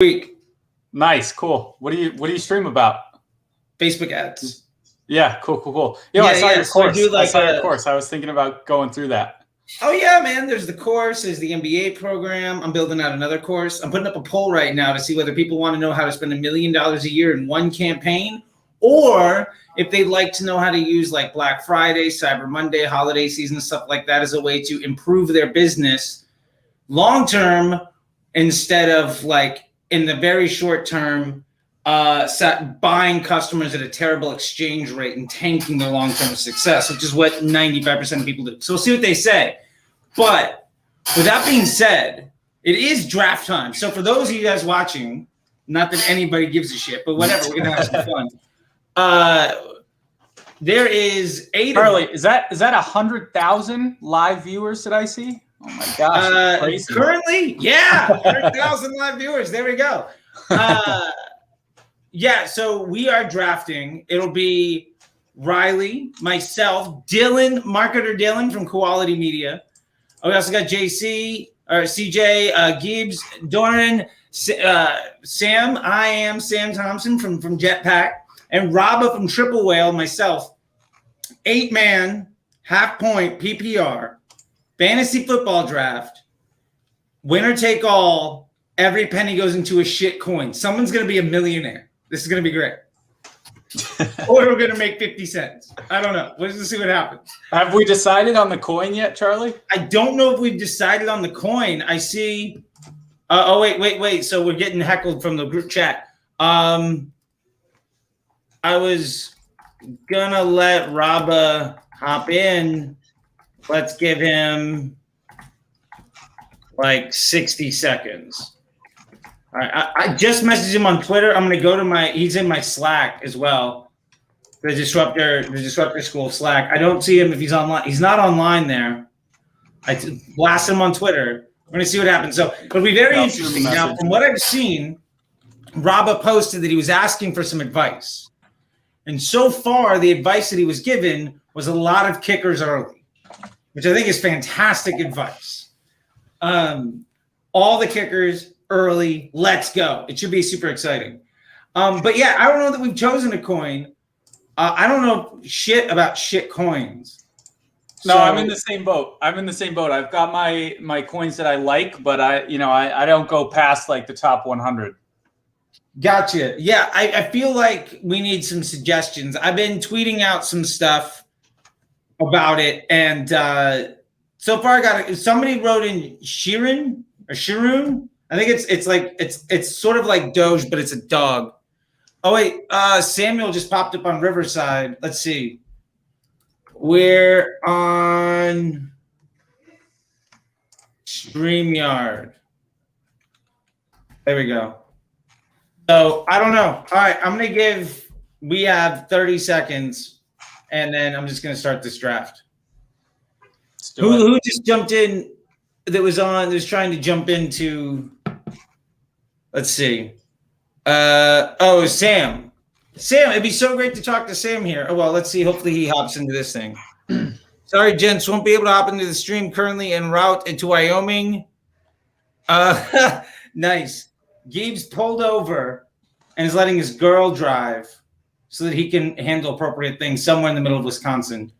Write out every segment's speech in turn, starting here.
week. Nice, cool. What do you stream about? Facebook ads. Yeah, cool. I saw your course. So I saw your course. I was thinking about going through that. Oh yeah, man. There's the course, there's the MBA program. I'm building out another course. I'm putting up a poll right now to see whether people want to know how to spend $1 million a year in one campaign, or if they'd like to know how to use like Black Friday, Cyber Monday, holiday season, stuff like that as a way to improve their business long term instead of like in the very short term, buying customers at a terrible exchange rate and tanking their long-term success, which is what 95% of people do. So we'll see what they say. But with that being said, it is draft time. So for those of you guys watching, not that anybody gives a shit, but whatever, we're gonna have some fun. There is Charlie, is that 100,000 live viewers that I see? Oh my gosh! Crazy. Currently, yeah, 100,000 live viewers. There we go. Yeah, so we are drafting. It'll be Riley, myself, Dylan, marketer Dylan from Quality Media. We also got JC, or CJ, Gibbs, Doran, Sam. I am Sam Thompson from Jetpack, and Rabba from Triple Whale. Myself, 8-man, half-point PPR, fantasy football draft, winner take all. Every penny goes into a shit coin. Someone's gonna be a millionaire. This is going to be great. Or we're going to make 50 cents. I don't know. Let's just see what happens. Have we decided on the coin yet, Charlie? I don't know if we've decided on the coin. I see. Wait. So we're getting heckled from the group chat. I was going to let Rabba hop in. Let's give him like 60 seconds. All right, I just messaged him on Twitter. I'm gonna go to he's in my Slack as well. The Disruptor School Slack. I don't see him if he's online. He's not online there. I blast him on Twitter. We're gonna see what happens. So it'll be very interesting. Now, from what I've seen, Rabba posted that he was asking for some advice. And so far, the advice that he was given was a lot of kickers early, which I think is fantastic advice. All the kickers early, let's go. It should be super exciting. But yeah, I don't know that we've chosen a coin. I don't know shit about shit coins. No, so, I'm in the same boat. I've got my coins that I like, but I don't go past like the top 100. Gotcha. Yeah, I feel like we need some suggestions. I've been tweeting out some stuff about it, and so far I got somebody wrote in Shirun. I think it's sort of like Doge, but it's a dog. Oh wait, Samuel just popped up on Riverside. Let's see. We're on StreamYard. There we go. So I don't know. All right, we have 30 seconds, and then I'm just gonna start this draft. Who just jumped in? That was trying to jump into. Let's see. Sam. Sam, it'd be so great to talk to Sam here. Oh, well, let's see. Hopefully he hops into this thing. Sorry, gents, won't be able to hop into the stream. Currently en route into Wyoming. Nice. Gibbs pulled over and is letting his girl drive so that he can handle appropriate things somewhere in the middle of Wisconsin.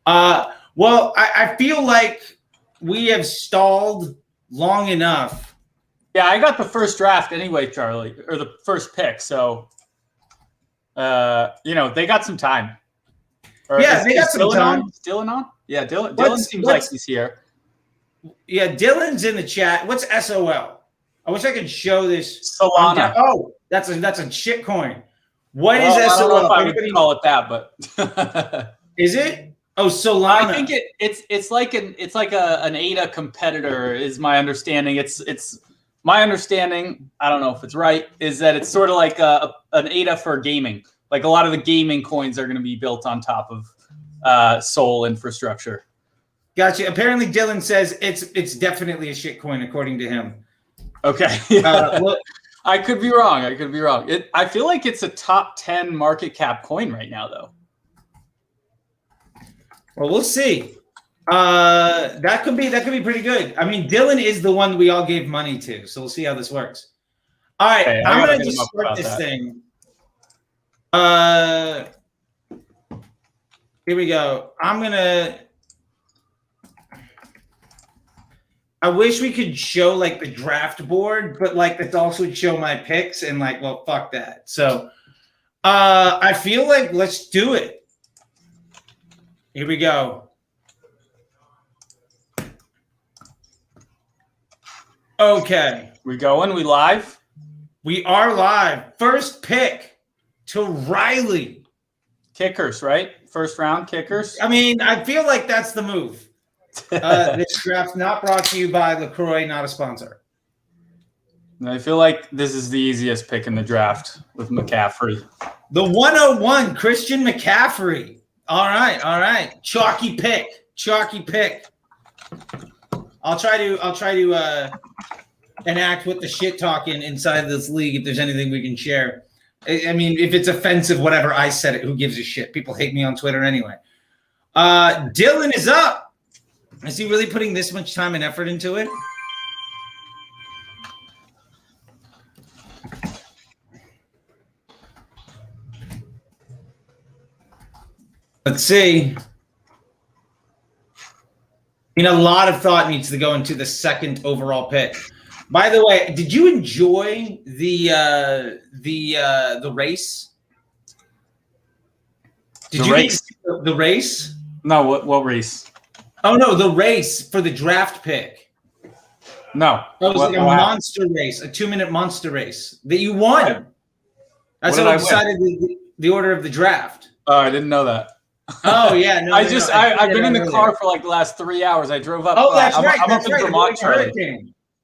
Well, I feel like we have stalled long enough. Yeah, I got the first draft anyway, Charlie, or the first pick. So, they got some time. Yeah, they got some time. Is Dylan on? Yeah, Dylan seems like he's here. Yeah, Dylan's in the chat. What's SOL? I wish I could show this. Solana. Oh, that's a shit coin. What is SOL? I don't know if I would call it that, but is it? Oh, Solana. I think it's like an ADA competitor is my understanding. It's my understanding. I don't know if it's right. Is that it's sort of like an ADA for gaming. Like a lot of the gaming coins are going to be built on top of Sol infrastructure. Gotcha. Apparently, Dylan says it's definitely a shit coin according to him. Okay. I could be wrong. I feel like it's a top 10 market cap coin right now, though. Well, we'll see. That could be pretty good. I mean, Dylan is the one we all gave money to, so we'll see how this works. All right, Hey, I I'm gotta gonna hit him just up start about this that. thing. Here we go. I wish we could show like the draft board, but like that also would show my picks and like, well, fuck that. So I feel like let's do it. Here we go. Okay. We going? We live? We are live. First pick to Riley. Kickers, right? First round kickers. I mean, I feel like that's the move. This draft's not brought to you by LaCroix, not a sponsor. I feel like this is the easiest pick in the draft with McCaffrey. The 101, Christian McCaffrey. All right. Chalky pick. I'll try to enact what the shit talking inside this league if there's anything we can share. I mean, if it's offensive, whatever, I said it. Who gives a shit? People hate me on Twitter anyway. Dylan is up. Is he really putting this much time and effort into it? Let's see. I mean, a lot of thought needs to go into the second overall pick. By the way, did you enjoy the race? Did you race? The race? No, what race? Oh no, the race for the draft pick. No. That was like a monster race, a 2-minute monster race that you won. That's how I decided the order of the draft. Oh, I didn't know that. Oh yeah, no. I've been in the car for like the last 3 hours. I drove up. Oh, that's right. I'm up in Vermont.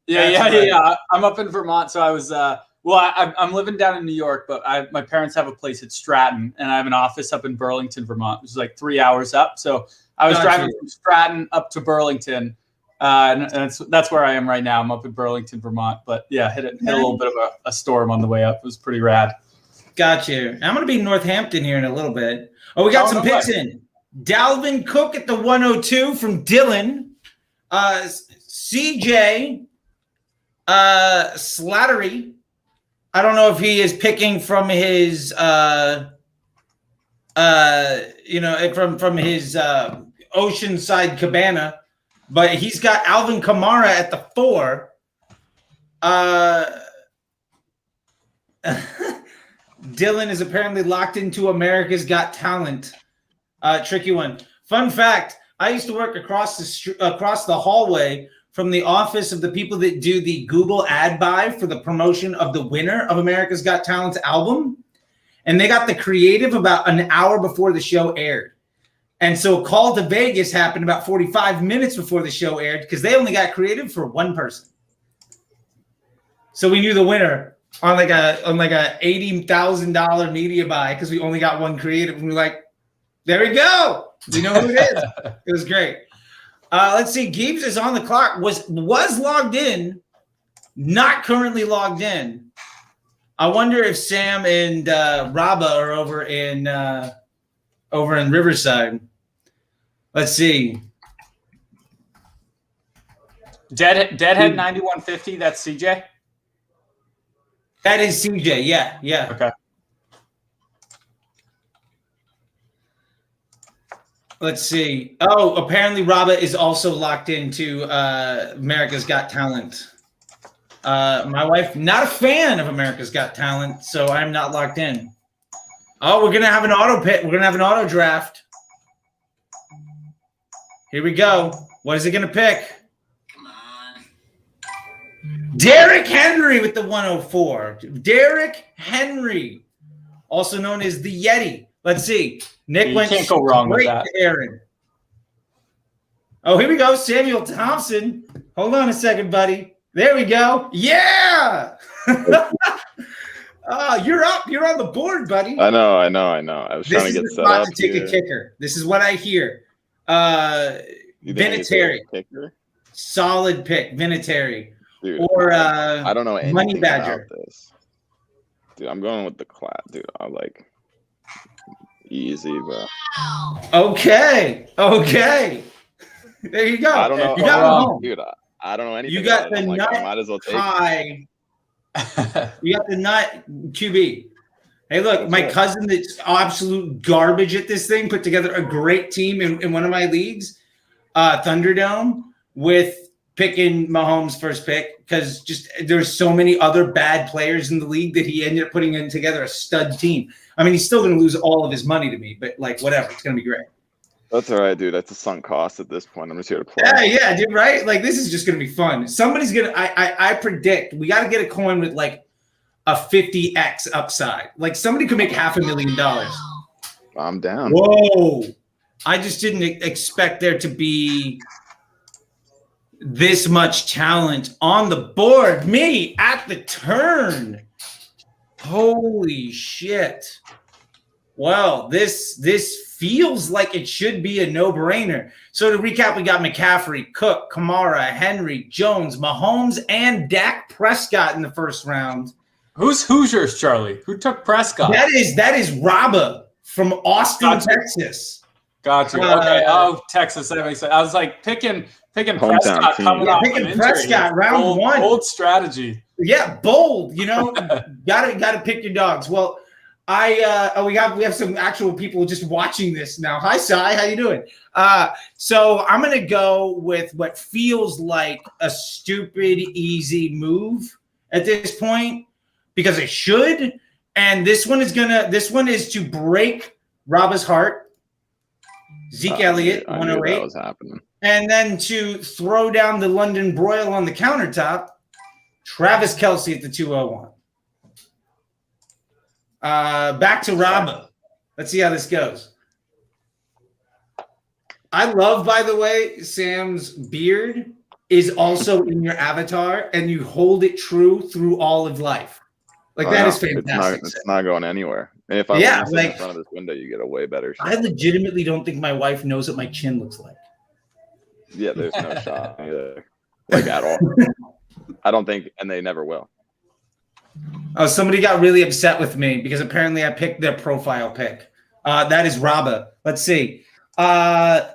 Yeah. I'm up in Vermont, so I was. I'm living down in New York, but my parents have a place at Stratton, and I have an office up in Burlington, Vermont, which is like 3 hours up. So I was driving from Stratton up to Burlington, and that's where I am right now. I'm up in Burlington, Vermont. But yeah, hit a little bit of a storm on the way up. It was pretty rad. Got you. I'm going to be in Northampton here in a little bit. Oh, we got some picks in. Dalvin Cook at the 102 from Dylan. CJ Slattery. I don't know if he is picking from his, from his Oceanside cabana, but he's got Alvin Kamara at the 4. Dylan is apparently locked into America's Got Talent. Tricky one. Fun fact: I used to work across the hallway from the office of the people that do the Google ad buy for the promotion of the winner of America's Got Talent's album, and they got the creative about an hour before the show aired. And so Call to Vegas happened about 45 minutes before the show aired because they only got creative for one person. So we knew the winner on like a $80,000 media buy because we only got one creative, and we're like, there we go. We know who it is. It was great. Let's see. Gibbs is on the clock. Was logged in, not currently logged in. I wonder if Sam and Rabba are over in Riverside. Let's see. Deadhead 9150. That's CJ. That is CJ. Yeah. Okay. Let's see. Oh, apparently Rabba is also locked into America's Got Talent. My wife, not a fan of America's Got Talent, so I'm not locked in. Oh, we're gonna have an auto pit. We're gonna have an auto draft. Here we go. What is it gonna pick? Come on. Derrick Henry with the 104. Derrick Henry, also known as the Yeti. Let's see. Nick went can't go wrong with that. To Aaron. Oh, here we go. Samuel Thompson. Hold on a second, buddy. There we go. Yeah. You're up. You're on the board, buddy. I know. I was trying to get set up. To take a kicker. This is what I hear. Vinatieri. Solid pick. Vinatieri. Dude, or I don't know anything Money Badger. about this. Dude, I'm going with the class. Dude, I like easy, but okay. There you go. I don't know. You got home. Dude, I don't know anything. You got about the it. nut I might as well take high You got the nut QB. Hey, look, That's my right. cousin that's absolute garbage at this thing put together a great team in one of my leagues, Thunderdome, with picking Mahomes' first pick because just there's so many other bad players in the league that he ended up putting in together a stud team. I mean, he's still going to lose all of his money to me, but like whatever, it's going to be great. That's all right, dude. That's a sunk cost at this point. I'm just here to play. Yeah, dude, right? Like this is just going to be fun. Somebody's going to. I predict we got to get a coin with like a 50x upside. Like somebody could make $500,000. I'm down. Whoa. I just didn't expect there to be this much talent on the board. Me at the turn. Holy shit. Well, this feels like it should be a no-brainer. So to recap, we got McCaffrey, Cook, Kamara, Henry, Jones, Mahomes, and Dak Prescott in the first round. Who's Hoosiers, Charlie? Who took Prescott? That is Rabba from Austin, Texas. Gotcha. Okay. Oh, Texas. That makes sense. I was like picking Prescott team. coming off picking an injury. Prescott round one. Bold strategy. Yeah, bold. You know, gotta pick your dogs. Well, we have some actual people just watching this now. Hi, Sai. How you doing? So I'm gonna go with what feels like a stupid, easy move at this point because it should. And this one is to break Rabba's heart. Zeke Elliott, I knew 108. that was happening. And then to throw down the London broil on the countertop, Travis Kelce at the 201. Back to Rabba. Let's see how this goes. I love, by the way, Sam's beard is also in your avatar, and you hold it true through all of life. Like that is fantastic. It's not going anywhere. And if I sit in front of this window, you get a way better shot. I legitimately don't think my wife knows what my chin looks like. Yeah, there's no shot either. Like at all. I don't think, and they never will. Oh, somebody got really upset with me because apparently I picked their profile pic. That is Rabba. Let's see. Yeah,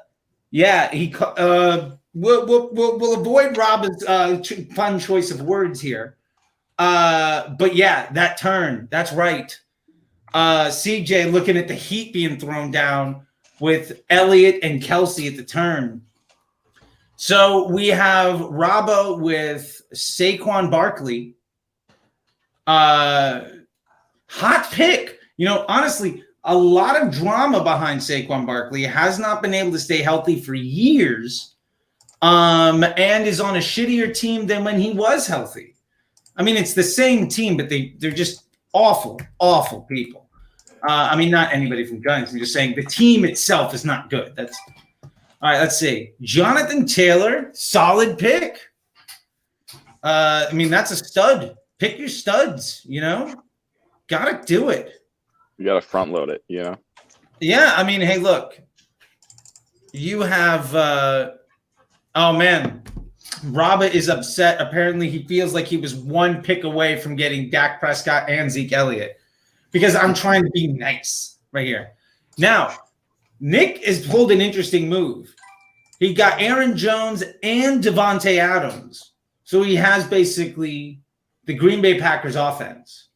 we'll avoid Rabba's fun choice of words here. But yeah, that turn. That's right. CJ looking at the heat being thrown down with Elliott and Kelce at the turn. So we have Rabba with Saquon Barkley. Hot pick. You know, honestly, a lot of drama behind Saquon Barkley. Has not been able to stay healthy for years, and is on a shittier team than when he was healthy. I mean, it's the same team, but they're just awful people. I mean, not anybody from Giants. I'm just saying the team itself is not good. That's all right. Let's see. Jonathan Taylor, solid pick. I mean, that's a stud. Pick your studs, you know? Gotta do it. You gotta front load it, you know? Yeah, I mean, hey, look. You have oh man. Rabba is upset. Apparently, he feels like he was one pick away from getting Dak Prescott and Zeke Elliott. Because I'm trying to be nice right here. Now, Nick has pulled an interesting move. He got Aaron Jones and Devontae Adams. So he has basically the Green Bay Packers offense.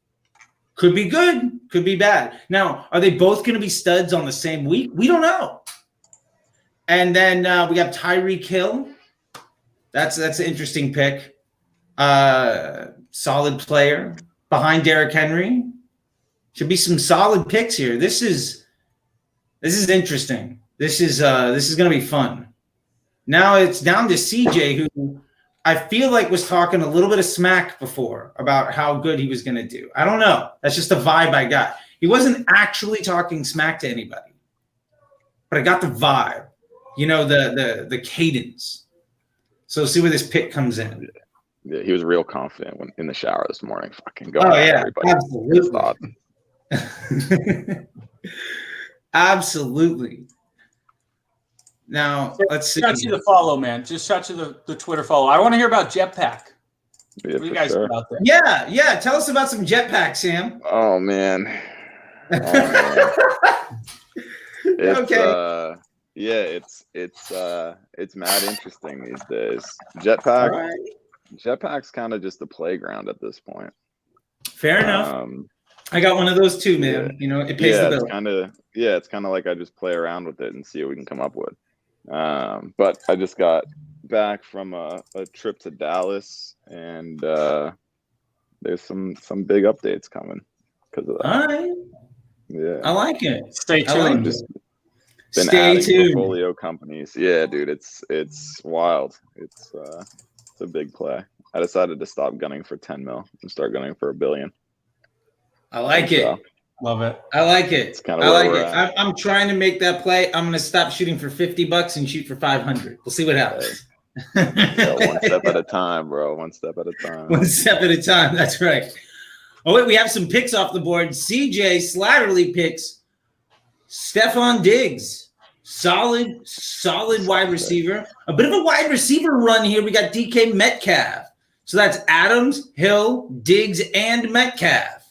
Could be good, could be bad. Now, are they both going to be studs on the same week? We don't know. And then we have Tyreek Hill. That's an interesting pick. Solid player behind Derrick Henry. Should be some solid picks here. This is interesting. This is going to be fun. Now it's down to CJ, who I feel like was talking a little bit of smack before about how good he was going to do. I don't know. That's just the vibe I got. He wasn't actually talking smack to anybody, but I got the vibe. You know, the cadence. So see where this pick comes in. Yeah, he was real confident when in the shower this morning. Fucking go. Oh yeah, everybody. absolutely. Absolutely. Now let's see. Shot you the follow, man. Just shot you the Twitter follow. I want to hear about Jetpack. Yeah, what do you guys sure. about that? Yeah. Tell us about some Jetpack, Sam. Oh man. It's, okay. Yeah, it's mad interesting these days. Jetpack's kind of just a playground at this point. Fair enough. I got one of those too, man. Yeah. You know, it pays the bill. It's kind of like I just play around with it and see what we can come up with. But I just got back from a trip to Dallas, and there's some big updates coming because of that. All right. Yeah, I like it. Stay tuned. Been Stay adding tuned. portfolio companies. Yeah, dude, it's wild. It's a big play. I decided to stop gunning for 10 mil and start gunning for $1 billion. I like it. Love it. I like it. It's kind of I where like we're it. at. I'm trying to make that play. I'm gonna stop shooting for $50 and shoot for 500. We'll see what happens. Yeah, one step at a time, bro. One step at a time. One step at a time. That's right. Oh wait, we have some picks off the board. CJ Slatterly picks Stephon Diggs. Solid wide receiver. A bit of a wide receiver run here. We got DK Metcalf. So that's Adams, Hill, Diggs, and Metcalf.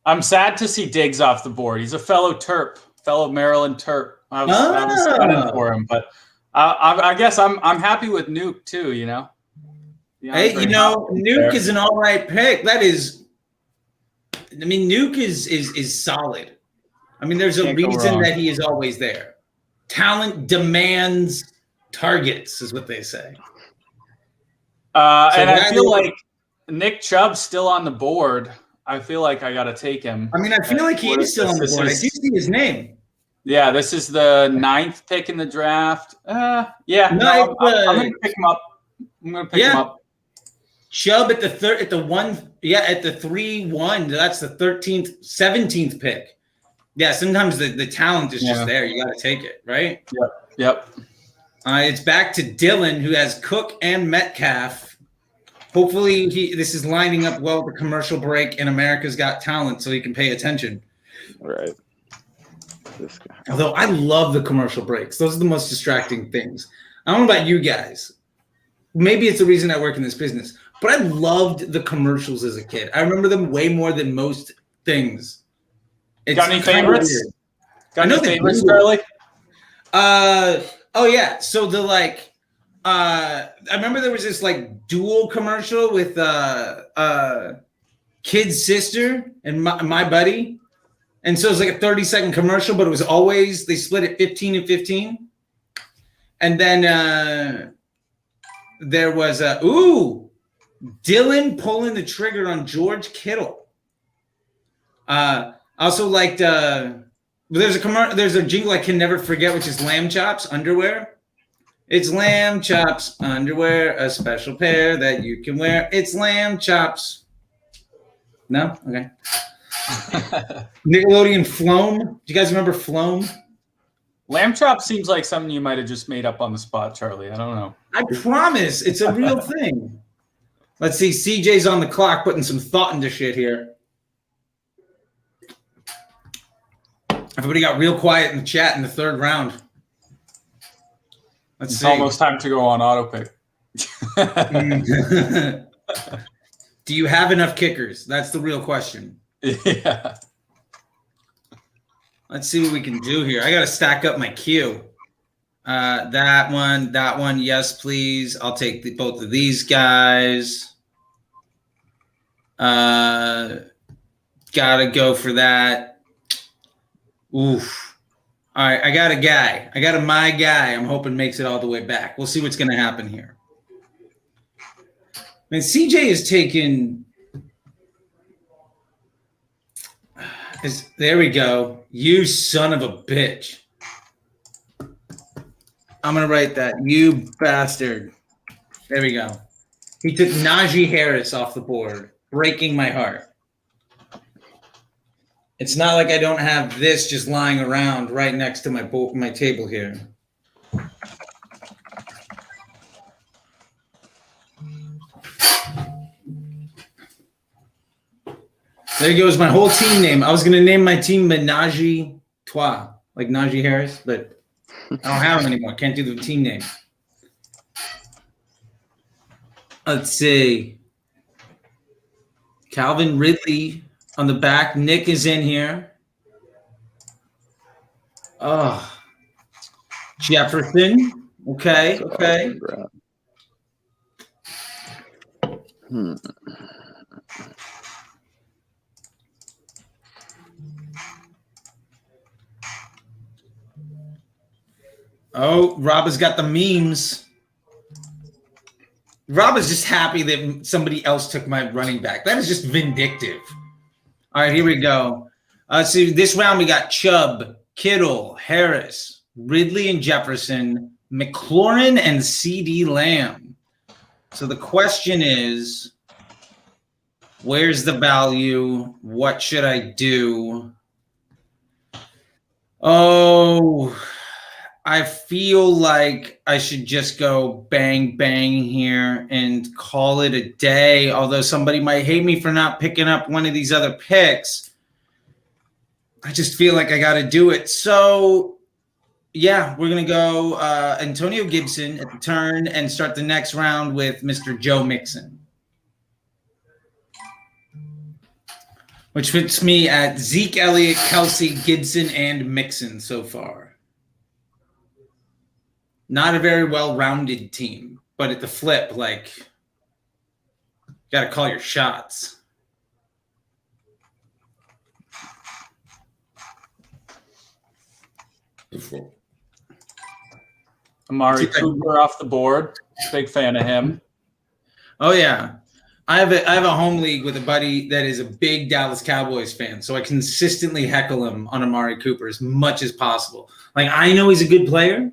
I'm sad to see Diggs off the board. He's a fellow Maryland Terp. I was gunning for him, but I guess I'm happy with Nuke too. You know. Hey, Nuke is an all right pick. That is, I mean, Nuke is solid. I mean, there's a reason that he is always there. Talent demands targets, is what they say. And I feel like Nick Chubb's still on the board. I feel like I got to take him. I mean, I feel like he is still on the board. I do see his name. Yeah, this is the 9th pick in the draft. I'm going to pick him up. I'm going to pick him up. Chubb at the 3-1. That's the 13th, 17th pick. Yeah, sometimes the talent is just there. You got to take it, right? Yep. It's back to Dylan, who has Cook and Metcalf. Hopefully, this is lining up well with the commercial break and America's Got Talent, so he can pay attention. Right. This guy. Although I love the commercial breaks. Those are the most distracting things. I don't know about you guys. Maybe it's the reason I work in this business, but I loved the commercials as a kid. I remember them way more than most things. Got any favorites? Got any favorites, Charlie? Oh yeah. So I remember there was this like dual commercial with Kid's sister and my buddy. And so it was like a 30-second commercial, but it was always, they split it 15 and 15. And then there was Dylan pulling the trigger on George Kittle. I also liked there's a jingle I can never forget, which is Lamb Chops underwear. It's Lamb Chops underwear, a special pair that you can wear. It's Lamb Chops. No? Okay. Nickelodeon Floam. Do you guys remember Floam? Lamb Chop seems like something you might have just made up on the spot, Charlie. I don't know. I promise. It's a real thing. Let's see. CJ's on the clock putting some thought into shit here. Everybody got real quiet in the chat in the third round. It's almost time to go on auto pick. Do you have enough kickers? That's the real question. Yeah. Let's see what we can do here. I got to stack up my queue. That one. Yes, please. I'll take both of these guys. Gotta go for that. Oof. All right, I got a guy. My guy. I'm hoping makes it all the way back. We'll see what's going to happen here. Man, CJ is taking. There we go. You son of a bitch. I'm going to write that. You bastard. There we go. He took Najee Harris off the board, breaking my heart. It's not like I don't have this just lying around right next to my table here. There goes my whole team name. I was going to name my team Menage Trois, like Najee Harris, but I don't have him anymore. Can't do the team name. Let's see. Calvin Ridley on the back. Nick is in here. Oh. Jefferson. Okay. Oh, Rob has got the memes. Rob is just happy that somebody else took my running back. That is just vindictive. All right, here we go. So this round we got Chubb, Kittle, Harris, Ridley and Jefferson, McLaurin and CD Lamb. So the question is, where's the value? What should I do? Oh, I feel like I should just go bang, bang here and call it a day. Although somebody might hate me for not picking up one of these other picks. I just feel like I got to do it. So, yeah, we're going to go Antonio Gibson at the turn and start the next round with Mr. Joe Mixon, which fits me at Zeke Elliott, Kelsey, Gibson, and Mixon so far. Not a very well-rounded team, but at the flip, like, you got to call your shots. Amari Cooper off the board. Big fan of him. Oh, yeah. I have a home league with a buddy that is a big Dallas Cowboys fan, so I consistently heckle him on Amari Cooper as much as possible. Like, I know he's a good player,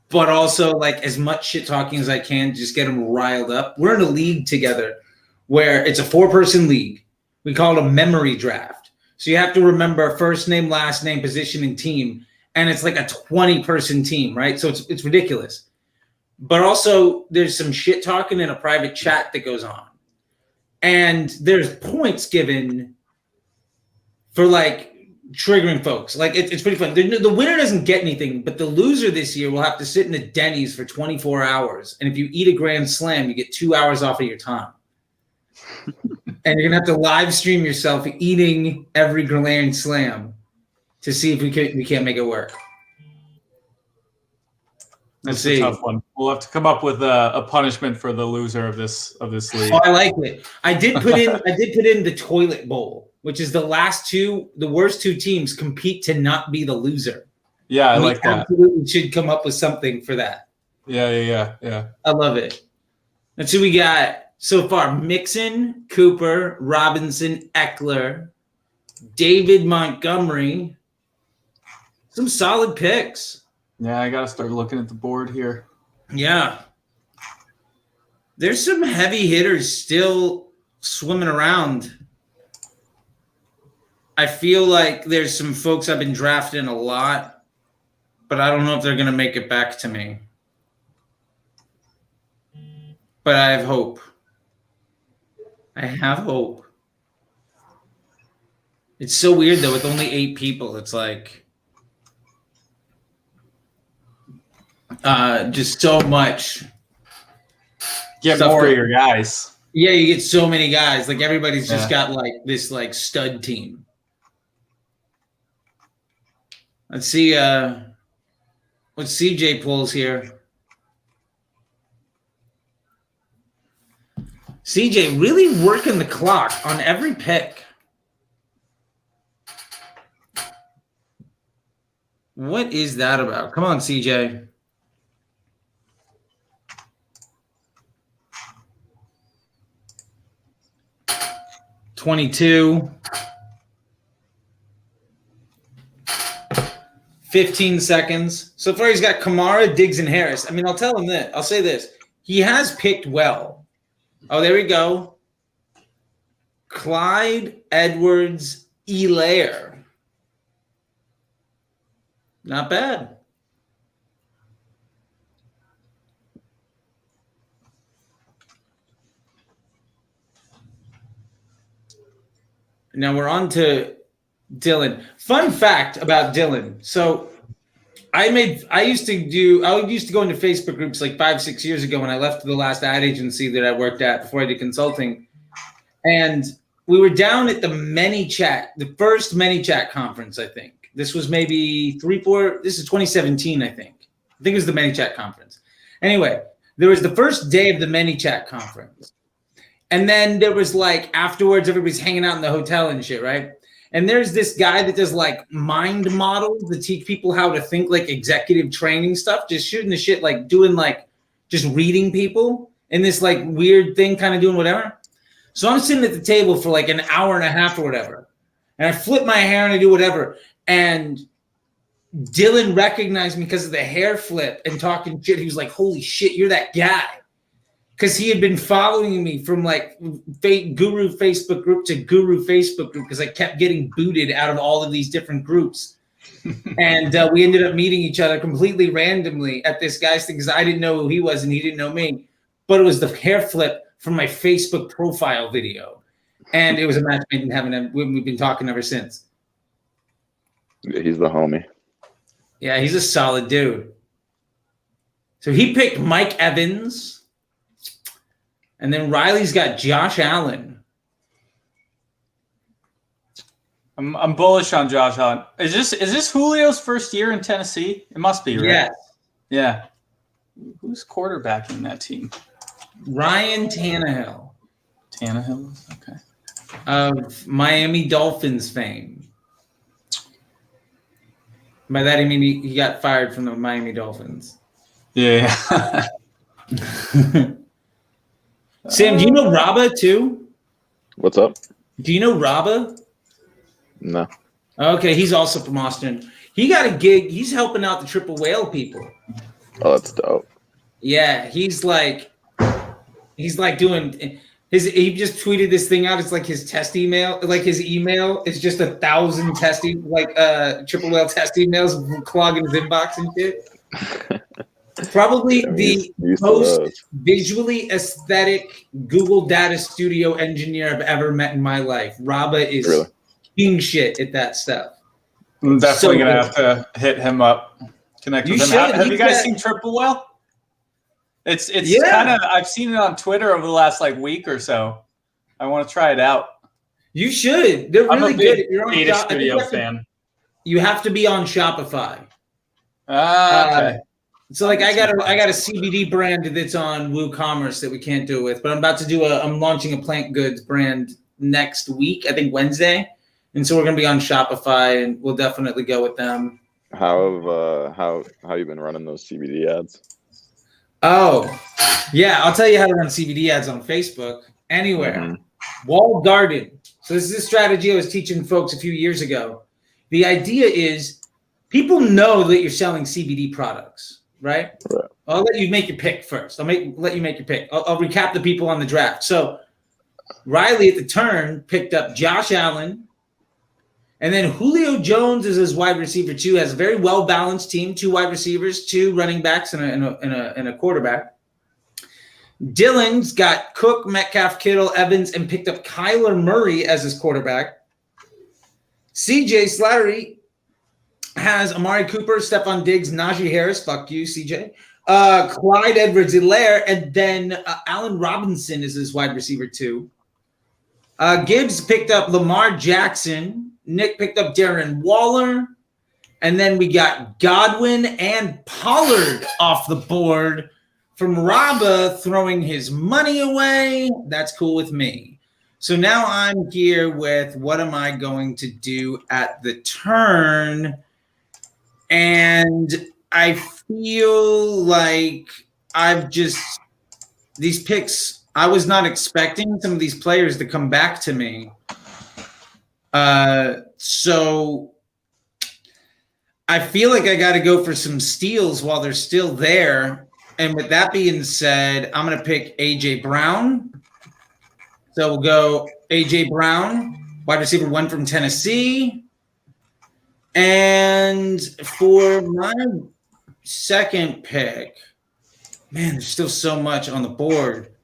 but also, like, as much shit talking as I can, just get him riled up. We're in a league together where it's a 4-person league. We call it a memory draft. So you have to remember first name, last name, position, and team. And it's like a 20-person team, right? So it's ridiculous. But also, there's some shit talking in a private chat that goes on. And there's points given for, like, triggering folks. Like, it's pretty fun. The winner doesn't get anything, but the loser this year will have to sit in a Denny's for 24 hours. And if you eat a Grand Slam, you get 2 hours off of your time. And you're going to have to live stream yourself eating every Grand Slam to see if we can't make it work. Let's see. A tough one. We'll have to come up with a punishment for the loser of this league. Oh, I like it. I did put in the toilet bowl, which is the worst two teams compete to not be the loser. Yeah, I like that. Absolutely should come up with something for that. Yeah. I love it. Let's see what we got so far. Mixon, Cooper, Robinson, Eckler, David Montgomery. Some solid picks. Yeah, I got to start looking at the board here. Yeah. There's some heavy hitters still swimming around. I feel like there's some folks I've been drafting a lot, but I don't know if they're going to make it back to me. But I have hope. It's so weird, though, with only 8 people. It's like just so much. Get more of your guys. Yeah, you get so many guys. Like, everybody's just got, like, this, like, stud team. Let's see what CJ pulls here. CJ really working the clock on every pick. What is that about? Come on, CJ. $22. 15 seconds. So far, he's got Kamara, Diggs, and Harris. I mean, I'll tell him that. I'll say this. He has picked well. Oh, there we go. Clyde Edwards Elaire. Not bad. Now we're on to Dylan. Fun fact about Dylan. So I used to go into Facebook groups like 5-6 years ago when I left the last ad agency that I worked at before I did consulting. And we were down at the the first ManyChat conference, I think. This was maybe this is 2017, I think. I think it was the ManyChat conference. Anyway, there was the first day of the ManyChat conference. And then there was, like, afterwards, everybody's hanging out in the hotel and shit, right? And there's this guy that does like mind models to teach people how to think, like executive training stuff, just shooting the shit, like doing like just reading people in this like weird thing, kind of doing whatever. So I'm sitting at the table for like an hour and a half or whatever. And I flip my hair and I do whatever. And Dylan recognized me because of the hair flip and talking shit. He was like, holy shit, you're that guy. Because he had been following me from like Guru Facebook group to Guru Facebook group because I kept getting booted out of all of these different groups. And we ended up meeting each other completely randomly at this guy's thing because I didn't know who he was and he didn't know me. But it was the hair flip from my Facebook profile video. And it was a match made in heaven, and we've been talking ever since. Yeah, he's the homie. Yeah, he's a solid dude. So he picked Mike Evans. And then Riley's got Josh Allen. I'm bullish on Josh Allen. Is this Julio's first year in Tennessee? It must be, right? Yes. Yeah. Who's quarterbacking that team? Ryan Tannehill. Tannehill? Okay. Of Miami Dolphins fame. By that I mean he got fired from the Miami Dolphins. Yeah. Sam, do you know Raba too? What's up? Do you know Raba? No. Okay, he's also from Austin. He got a gig. He's helping out the Triple Whale people. Oh, that's dope. Yeah, he's like doing his. He just tweeted this thing out. It's like his test email. Like his email is just 1,000 testing, like Triple Whale test emails clogging his inbox and shit. Probably the most visually aesthetic Google Data Studio engineer I've ever met in my life. Raba is king shit at that stuff. I'm definitely gonna have to hit him up. Connect with him. Have you guys seen Triple Whale? It's kind of, I've seen it on Twitter over the last like week or so. I want to try it out. You should. They're really good. If you're on Data Studio fan. You have to be on Shopify. Okay. So like I got a CBD brand that's on WooCommerce that we can't do it with, but I'm about to do I'm launching a plant goods brand next week, I think Wednesday. And so we're gonna be on Shopify and we'll definitely go with them. How you been running those CBD ads? Oh, yeah, I'll tell you how to run CBD ads on Facebook. Anywhere. Mm-hmm. Walled garden. So this is a strategy I was teaching folks a few years ago. The idea is people know that you're selling CBD products, right? I'll let you make your pick first. Let you make your pick. I'll recap the people on the draft. So Riley at the turn picked up Josh Allen. And then Julio Jones is his wide receiver too. Has a very well-balanced team, 2 wide receivers, 2 running backs, and a quarterback. Dylan's got Cook, Metcalf, Kittle, Evans, and picked up Kyler Murray as his quarterback. CJ Slattery has Amari Cooper, Stephon Diggs, Najee Harris. Fuck you, CJ. Clyde Edwards-Helaire, and then Allen Robinson is his wide receiver too. Gibbs picked up Lamar Jackson. Nick picked up Darren Waller. And then we got Godwin and Pollard off the board from Raba throwing his money away. That's cool with me. So now I'm here with what am I going to do at the turn? And I feel like these picks, I was not expecting some of these players to come back to me. So I feel like I got to go for some steals while they're still there. And with that being said, I'm going to pick A.J. Brown. So we'll go A.J. Brown, wide receiver 1 from Tennessee. And for my second pick, man, there's still so much on the board.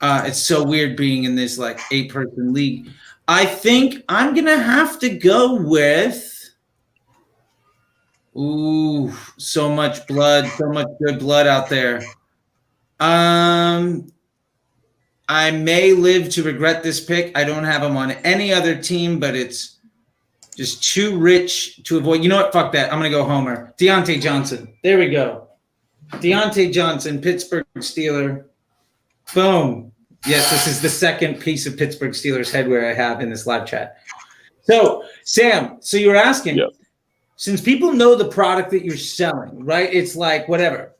It's so weird being in this like 8-person league. I think I'm going to have to go with so much blood, so much good blood out there. I may live to regret this pick. I don't have him on any other team, but it's just too rich to avoid. You know what? Fuck that. I'm going to go Homer. Deontay Johnson. There we go. Deontay Johnson, Pittsburgh Steeler. Boom. Yes, this is the second piece of Pittsburgh Steelers headwear I have in this live chat. So, Sam, so you were asking, Yep. since people know the product that you're selling, right? It's like whatever.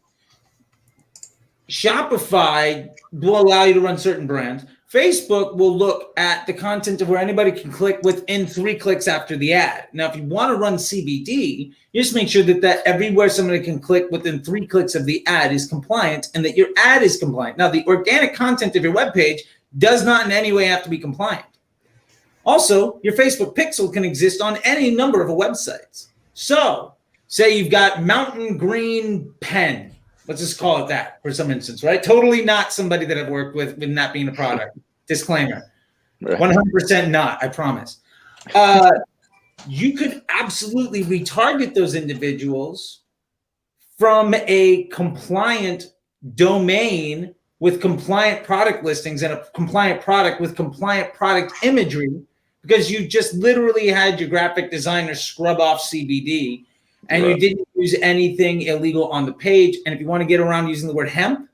Shopify will allow you to run certain brands. Facebook will look at the content of where anybody can click within 3 clicks after the ad. Now, if you want to run CBD, you just make sure that everywhere somebody can click within 3 clicks of the ad is compliant and that your ad is compliant. Now, the organic content of your webpage does not in any way have to be compliant. Also, your Facebook pixel can exist on any number of websites. So, say you've got Mountain Green Pen. Let's just call it that for some instance, right? Totally not somebody that I've worked with not being a product. Disclaimer. 100% not, I promise. You could absolutely retarget those individuals from a compliant domain with compliant product listings and a compliant product with compliant product imagery because you just literally had your graphic designer scrub off CBD and you didn't use anything illegal on the page. And if you want to get around using the word hemp,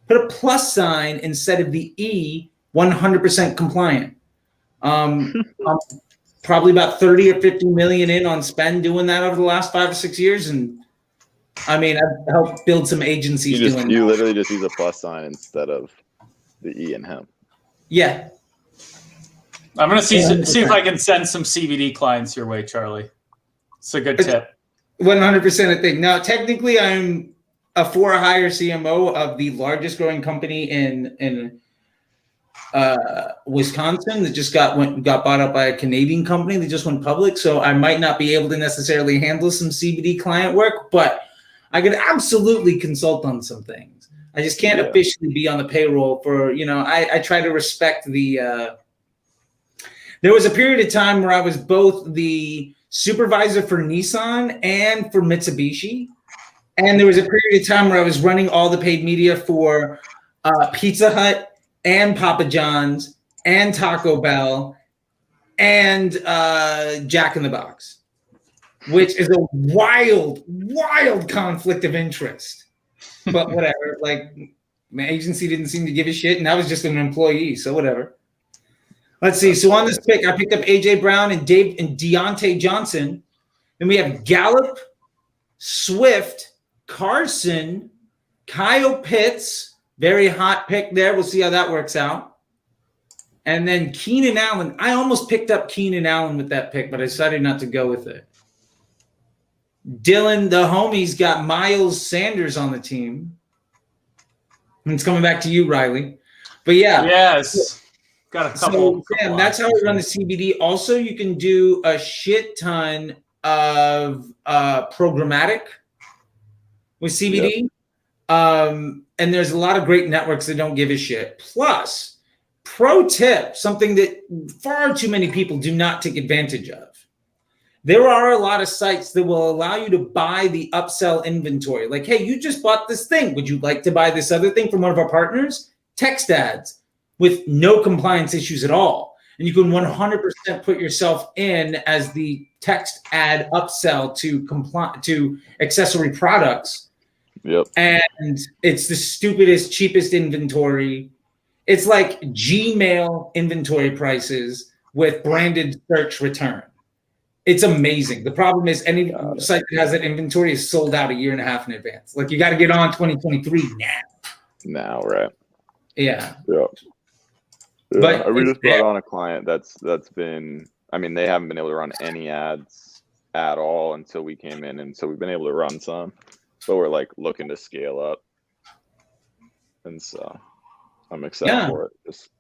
put a plus sign instead of the E, 100% compliant. Probably about 30 or 50 million in on spend doing that over the last 5 or 6 years. And I mean, I've helped build some agencies doing that. You literally just use a plus sign instead of the E in hemp. Yeah. I'm going to see if I can send some CBD clients your way, Charlie. It's a good tip. 100% a thing. Now, technically, I'm a for-hire CMO of the largest growing company in Wisconsin that just got bought up by a Canadian company that just went public. So I might not be able to necessarily handle some CBD client work, but I could absolutely consult on some things. I just can't officially be on the payroll for, I try to respect the there was a period of time where I was both the supervisor for Nissan and for Mitsubishi. And there was a period of time where I was running all the paid media for Pizza Hut and Papa John's and Taco Bell and Jack in the Box, which is a wild, wild conflict of interest. But whatever, like my agency didn't seem to give a shit and I was just an employee, so whatever. Let's see. So on this pick, I picked up AJ Brown and Deontay Johnson. Then we have Gallup, Swift, Carson, Kyle Pitts. Very hot pick there. We'll see how that works out. And then Keenan Allen. I almost picked up Keenan Allen with that pick, but I decided not to go with it. Dylan, the homie's got Miles Sanders on the team. And it's coming back to you, Riley. But yeah. Yes. Got a couple. So, Sam, that's how we run the CBD. Also, you can do a shit ton of programmatic with CBD. Yep. And there's a lot of great networks that don't give a shit. Plus, pro tip, something that far too many people do not take advantage of. There are a lot of sites that will allow you to buy the upsell inventory. Like, hey, you just bought this thing. Would you like to buy this other thing from one of our partners? Text ads with no compliance issues at all. And you can 100% put yourself in as the text ad upsell to accessory products. Yep. And it's the stupidest, cheapest inventory. It's like Gmail inventory prices with branded search return. It's amazing. The problem is any site that has that inventory is sold out a year and a half in advance. Like you got to get on 2023 now. Now, right? Yeah. Yep. Yeah, but we just brought on a client that's been, I mean, they haven't been able to run any ads at all until we came in, and so we've been able to run some, but we're like looking to scale up, and so I'm excited for it. Just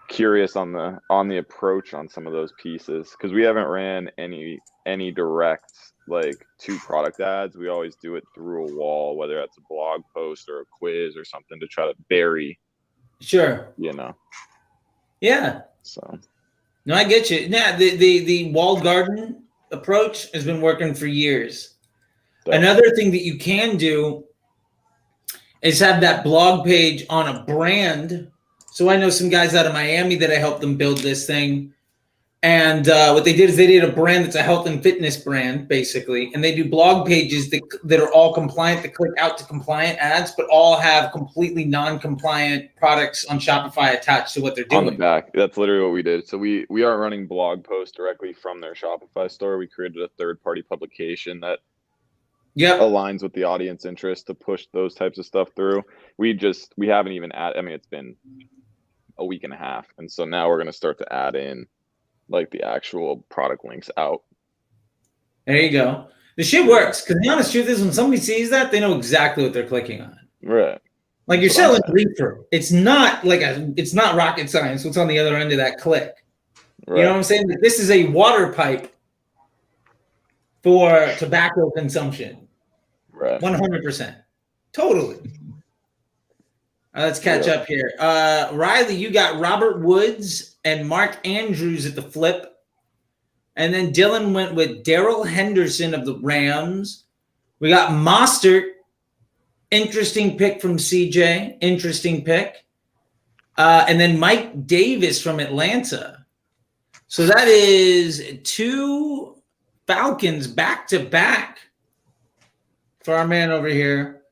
curious on the approach on some of those pieces because we haven't ran any direct like to product ads. We always do it through a wall, whether that's a blog post or a quiz or something to try to bury. Sure. Yeah. So. No, I get you. Now, the walled garden approach has been working for years. Definitely. Another thing that you can do is have that blog page on a brand. So I know some guys out of Miami that I helped them build this thing. And what they did is they did a brand that's a health and fitness brand, basically. And they do blog pages that are all compliant, that click out to compliant ads, but all have completely non-compliant products on Shopify attached to what they're doing. On the back. That's literally what we did. So we aren't running blog posts directly from their Shopify store. We created a third-party publication that aligns with the audience interest to push those types of stuff through. We haven't even it's been a week and a half. And so now we're going to start to add in like the actual product links out. There you go. The shit works, because the honest truth is when somebody sees that, they know exactly what they're clicking on. Right. Like you're selling reefer. It's not it's not rocket science what's on the other end of that click. Right. You know what I'm saying? Like, this is a water pipe for tobacco consumption. Right. 100%. Totally. Let's catch up here. Riley, you got Robert Woods and Mark Andrews at the flip. And then Dylan went with Darrell Henderson of the Rams. We got Mostert. Interesting pick from CJ. Interesting pick. And then Mike Davis from Atlanta. So that is 2 Falcons back-to-back for our man over here.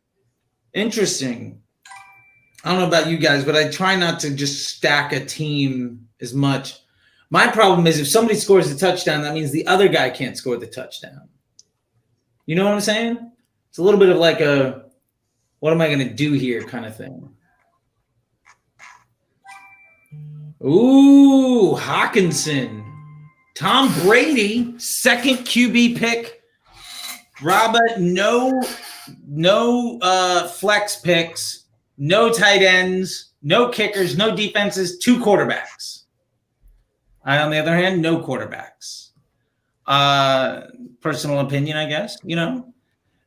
Interesting. I don't know about you guys, but I try not to just stack a team as much. My problem is if somebody scores a touchdown, that means the other guy can't score the touchdown. You know what I'm saying? It's a little bit of like a, what am I going to do here kind of thing. Ooh, Hawkinson. Tom Brady, second QB pick. Robert, no flex picks. No tight ends, no kickers, no defenses, 2 quarterbacks. On the other hand, no quarterbacks. Personal opinion, I guess, you know.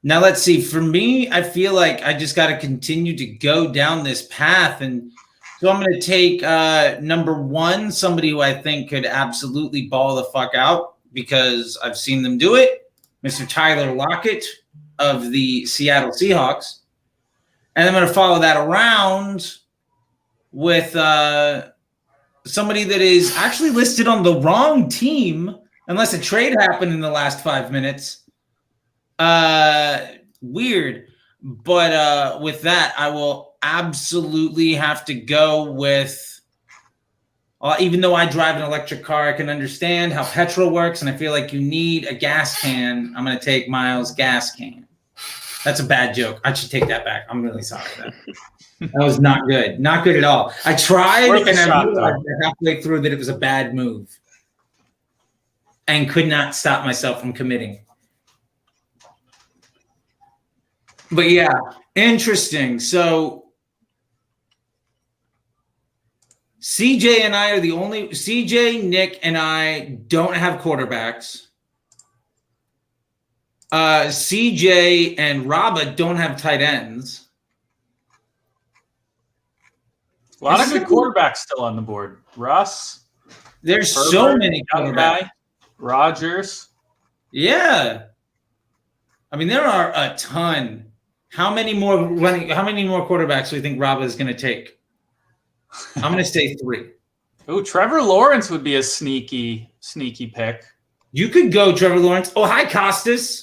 Now, let's see. For me, I feel like I just got to continue to go down this path. And so I'm going to take number 1, somebody who I think could absolutely ball the fuck out because I've seen them do it, Mr. Tyler Lockett of the Seattle Seahawks. And I'm going to follow that around with somebody that is actually listed on the wrong team, unless a trade happened in the last 5 minutes. Weird. But with that, I will absolutely have to go with, even though I drive an electric car, I can understand how petrol works, and I feel like you need a gas can. I'm going to take Miles' gas can. That's a bad joke. I should take that back. I'm really sorry. That was not good. Not good at all. I tried, and I realized halfway through that it was a bad move and could not stop myself from committing. But yeah, interesting. So CJ and I are the only – CJ, Nick, and I don't have quarterbacks. CJ and Raba don't have tight ends. A lot of good quarterbacks still on the board. Russ. There's Herbert, so many quarterbacks. Rodgers. Yeah. I mean, there are a ton. How many more quarterbacks do you think Raba is going to take? I'm going to say 3. Oh, Trevor Lawrence would be a sneaky pick. You could go Trevor Lawrence. Oh, hi, Costas.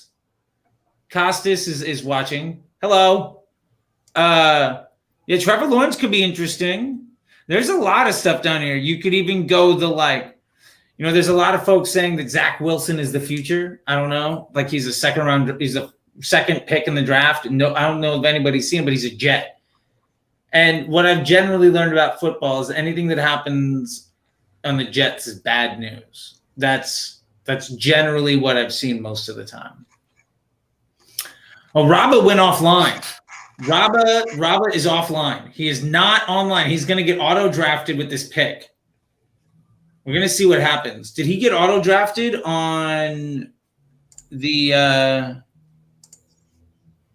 Costas is watching. Hello. Yeah, Trevor Lawrence could be interesting. There's a lot of stuff down here. You could even go there's a lot of folks saying that Zach Wilson is the future. I don't know. Like he's a second pick in the draft. No, I don't know if anybody's seen him, but he's a Jet. And what I've generally learned about football is anything that happens on the Jets is bad news. That's generally what I've seen most of the time. Oh, Raba went offline. Raba is offline. He is not online. He's going to get auto-drafted with this pick. We're going to see what happens. Did he get auto-drafted on the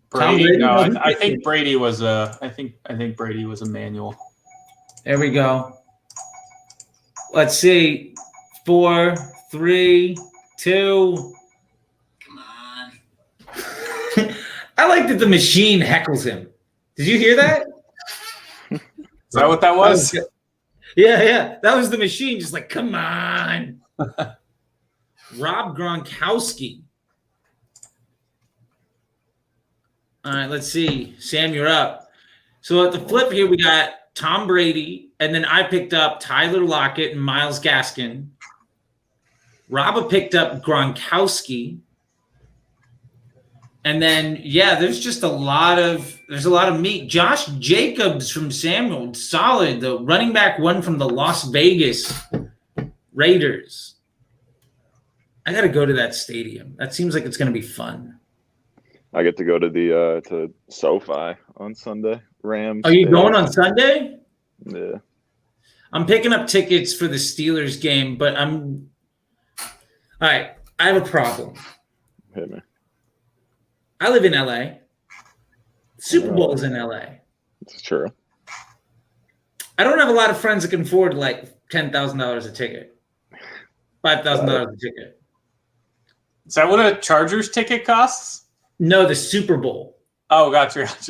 Brady? No, I think Brady was I think Brady was a manual. There we go. Let's see. 4, 3, 2. Come on. I like that the machine heckles him. Did you hear that? Is that what that was? Yeah. That was the machine just like, come on. Rob Gronkowski. All right, let's see. Sam, you're up. So at the flip here, we got Tom Brady, and then I picked up Tyler Lockett and Myles Gaskin. Rob picked up Gronkowski. And then, yeah, there's a lot of meat. Josh Jacobs from Samuel, solid. The running back one from the Las Vegas Raiders. I got to go to that stadium. That seems like it's going to be fun. I get to go to the to SoFi on Sunday. Rams. Are you going on Sunday? Yeah. I'm picking up tickets for the Steelers game, but all right, I have a problem. Hit me. I live in LA. Super Bowl is in LA. It's true. I don't have a lot of friends that can afford like $10,000 a ticket, $5,000 a ticket. Is that what a Chargers ticket costs? No, the Super Bowl. Oh, gotcha. I was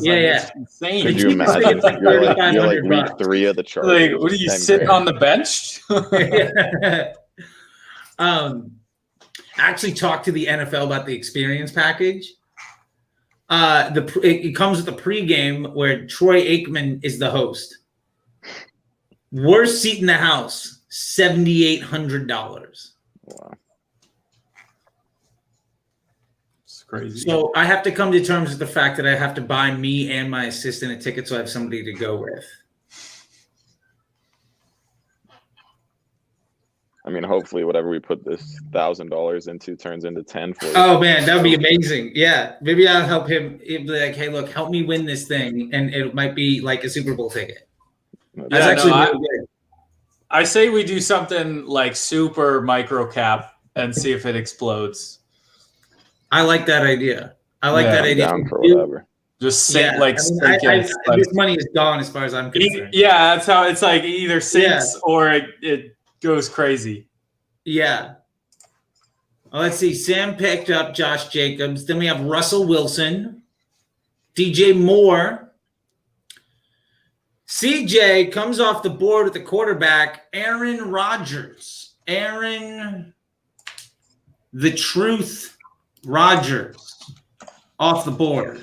Yeah. that's insane. Could you imagine? You're like week 3 of the Chargers. Like, what are you sitting on the bench? I actually talked to the NFL about the experience package. It comes with a pregame where Troy Aikman is the host. Worst seat in the house, $7,800. Wow. It's crazy. So I have to come to terms with the fact that I have to buy me and my assistant a ticket so I have somebody to go with. I mean, hopefully, whatever we put this $1,000 into turns into 10 for you. Oh man, that would be amazing. Yeah, maybe I'll help him. It'd be like, hey, look, help me win this thing, and it might be like a Super Bowl ticket. That's actually really good. I say we do something like super micro cap and see if it explodes. I like that idea. I like that idea. Down for whatever. Just sink, this money is gone as far as I'm concerned. Yeah, that's how it's like. It either sinks or it goes crazy. Yeah. Well, let's see. Sam picked up Josh Jacobs. Then we have Russell Wilson, DJ Moore. CJ comes off the board with the quarterback, Aaron Rodgers. Aaron, the truth, Rodgers, off the board.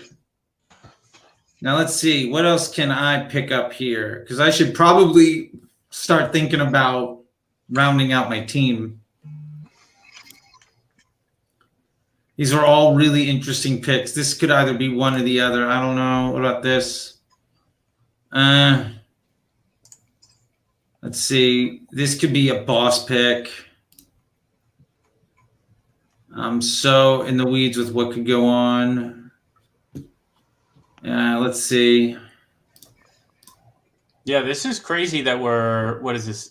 Now let's see. What else can I pick up here? Because I should probably start thinking about rounding out my team. These are all really interesting picks. This could either be one or the other. I don't know. What about this? Let's see. This could be a boss pick. I'm so in the weeds with what could go on. Let's see. Yeah, this is crazy that we're, what is this?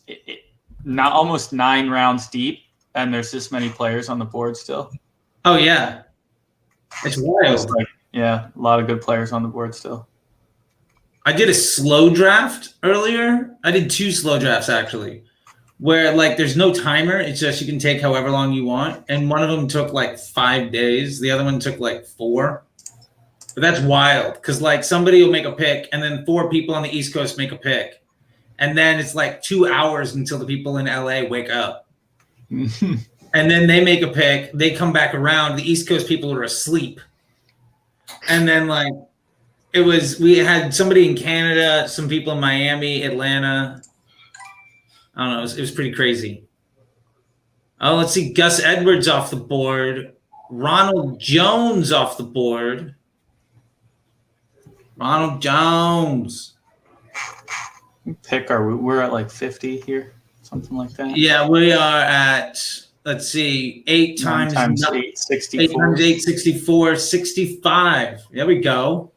Not almost 9 rounds deep, and there's this many players on the board still. Oh, yeah. It's wild. Yeah, a lot of good players on the board still. I did a slow draft earlier. I did 2 slow drafts, actually, where, like, there's no timer. It's just you can take however long you want. And one of them took, like, 5 days. The other one took, like, 4. But that's wild because, like, somebody will make a pick, and then 4 people on the East Coast make a pick. And then it's, like, 2 hours until the people in L.A. wake up. And then they make a pick. They come back around. The East Coast people are asleep. And then, like, we had somebody in Canada, some people in Miami, Atlanta. I don't know. It was pretty crazy. Oh, let's see. Gus Edwards off the board. Ronald Jones off the board. Ronald Jones. We're at like 50 here, something like that. Yeah, we are at, let's see, 8 times 8, 64. 8 times 8, 64, 65. There we go.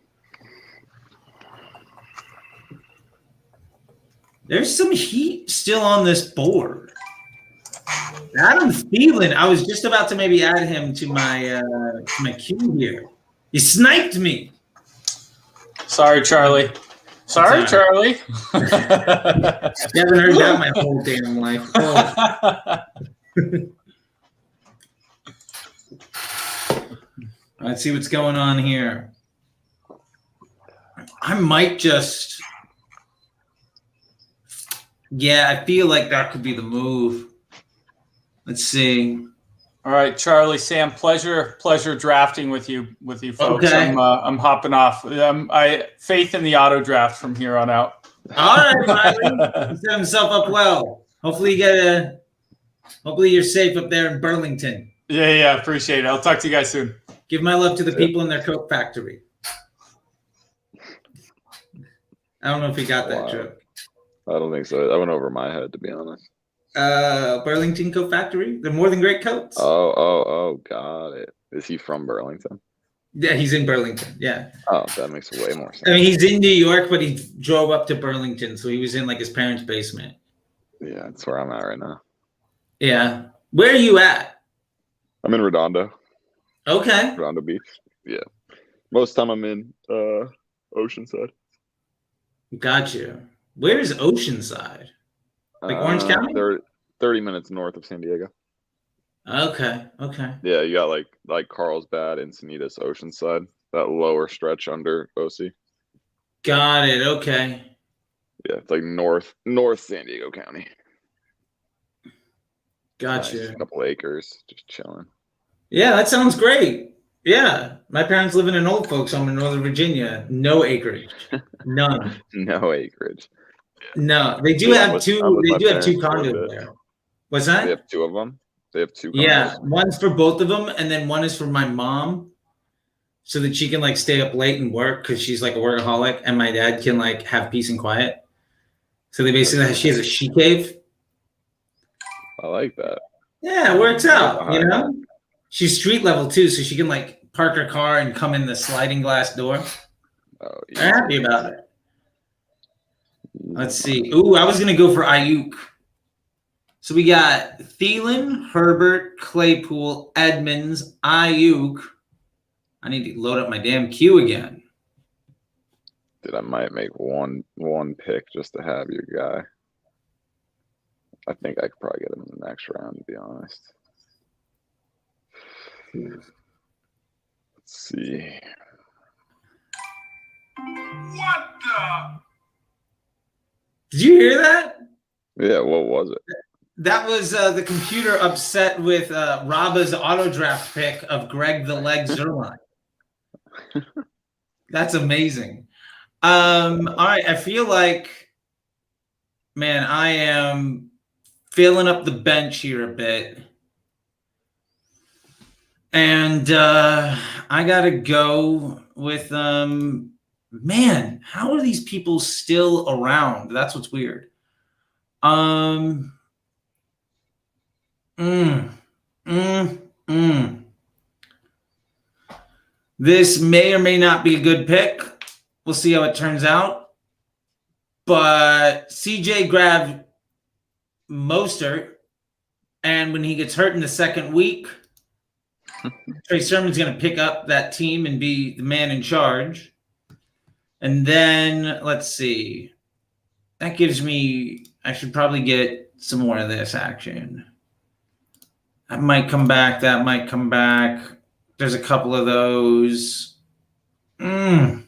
There's some heat still on this board. Adam Thielen, I was just about to maybe add him to my queue here. You sniped me. Sorry, Charlie. Sorry, Charlie. Never heard that my whole damn life. Oh. Let's see what's going on here. I might just... Yeah, I feel like that could be the move. Let's see. All right, Charlie, Sam, pleasure drafting with you folks. Okay. I'm hopping off. I faith in the auto draft from here on out. All right, Riley. He set himself up well. Hopefully you're safe up there in Burlington. Yeah, appreciate it. I'll talk to you guys soon. Give my love to the people in their Coke factory. I don't know if he got that joke. I don't think so. That went over my head, to be honest. Burlington Coat Factory. They're more than great coats. Oh, got it. Is he from Burlington? Yeah, he's in Burlington. Yeah. Oh, that makes way more sense. I mean, he's in New York, but he drove up to Burlington, so he was in like his parents' basement. Yeah, that's where I'm at right now. Yeah. Where are you at? I'm in Redondo. Okay. Redondo Beach. Yeah. Most time I'm in Oceanside. Gotcha. Where is Oceanside? Like Orange County? 30 minutes north of San Diego. Okay. Yeah, you got like Carlsbad, Encinitas, Oceanside, that lower stretch under OC. Got it. Okay. Yeah, it's like North San Diego County. Gotcha. Nice. A couple acres, just chilling. Yeah, that sounds great. Yeah, my parents live in an old folks home in Northern Virginia. No acreage, none. No acreage. No, they do have two. They do have two condos there. What's that? They have two of them. They have two. Yeah, one's for both of them, and then one is for my mom, so that she can like stay up late and work because she's like a workaholic, and my dad can like have peace and quiet. So they basically she has a she cave. I like that. Yeah, it works out. You know, she's street level too, so she can like park her car and come in the sliding glass door. Oh, yeah. I'm happy about it. Let's see. Ooh, I was gonna go for Ayuk. So we got Thielen, Herbert, Claypool, Edmonds, Ayuk. I need to load up my damn queue again. Dude, I might make one pick just to have your guy. I think I could probably get him in the next round, to be honest. Let's see. What the? Did you hear that? Yeah, what was it? That was the computer upset with Raba's auto draft pick of Greg the Leg Zerline. That's amazing. All right, I feel like, man, I am filling up the bench here a bit. And I got to go with, man, how are these people still around? That's what's weird. This may or may not be a good pick. We'll see how it turns out. But CJ grabbed Mostert, and when he gets hurt in the second week, Trey Sermon's going to pick up that team and be the man in charge. And then, let's see. That gives me, I should probably get some more of this action. That might come back. That might come back. There's a couple of those. There's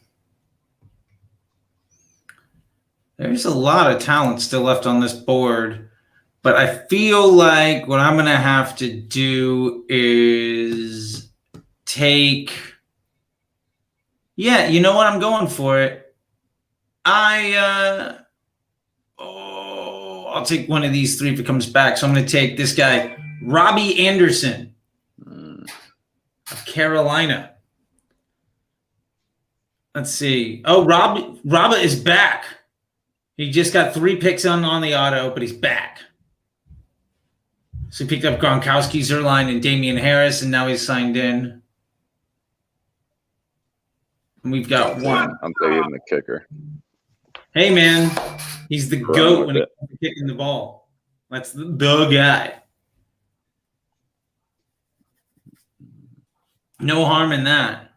a lot of talent still left on this board. But I feel like what I'm going to have to do is take... Yeah, you know what? I'm going for it. I'll take one of these three if it comes back. So I'm going to take this guy, Robbie Anderson of Carolina. Let's see. Oh, Robba is back. He just got 3 picks on the auto, but he's back. So he picked up Gronkowski, Zerline, and Damian Harris, and now he's signed in. And we've got one. I'm taking the kicker. Hey, man. He's the GOAT when it comes to kicking the ball. That's the guy. No harm in that.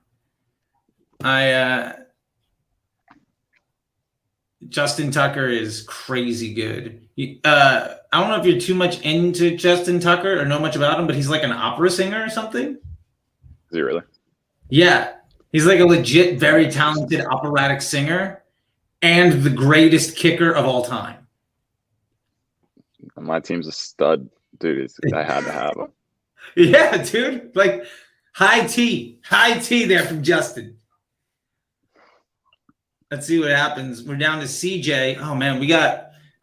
Justin Tucker is crazy good. I don't know if you're too much into Justin Tucker or know much about him, but he's like an opera singer or something. Is he really? Yeah. He's like a legit, very talented operatic singer and the greatest kicker of all time. My team's a stud Dude, I had to have him. Yeah, dude. Like high tea there from Justin. Let's see what happens. We're down to CJ. Oh man,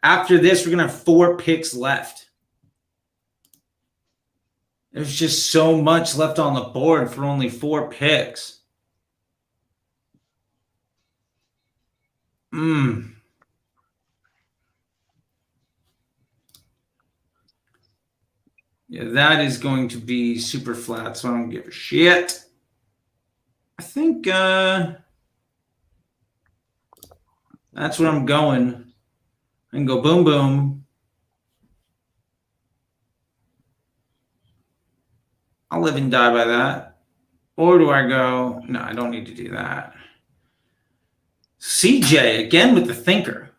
after this, we're gonna have 4 picks left. There's just so much left on the board for only 4 picks. Yeah, that is going to be super flat, so I don't give a shit. I think that's where I'm going. I can go boom, boom. I'll live and die by that. Or do I go, no, I don't need to do that. CJ, again with the thinker.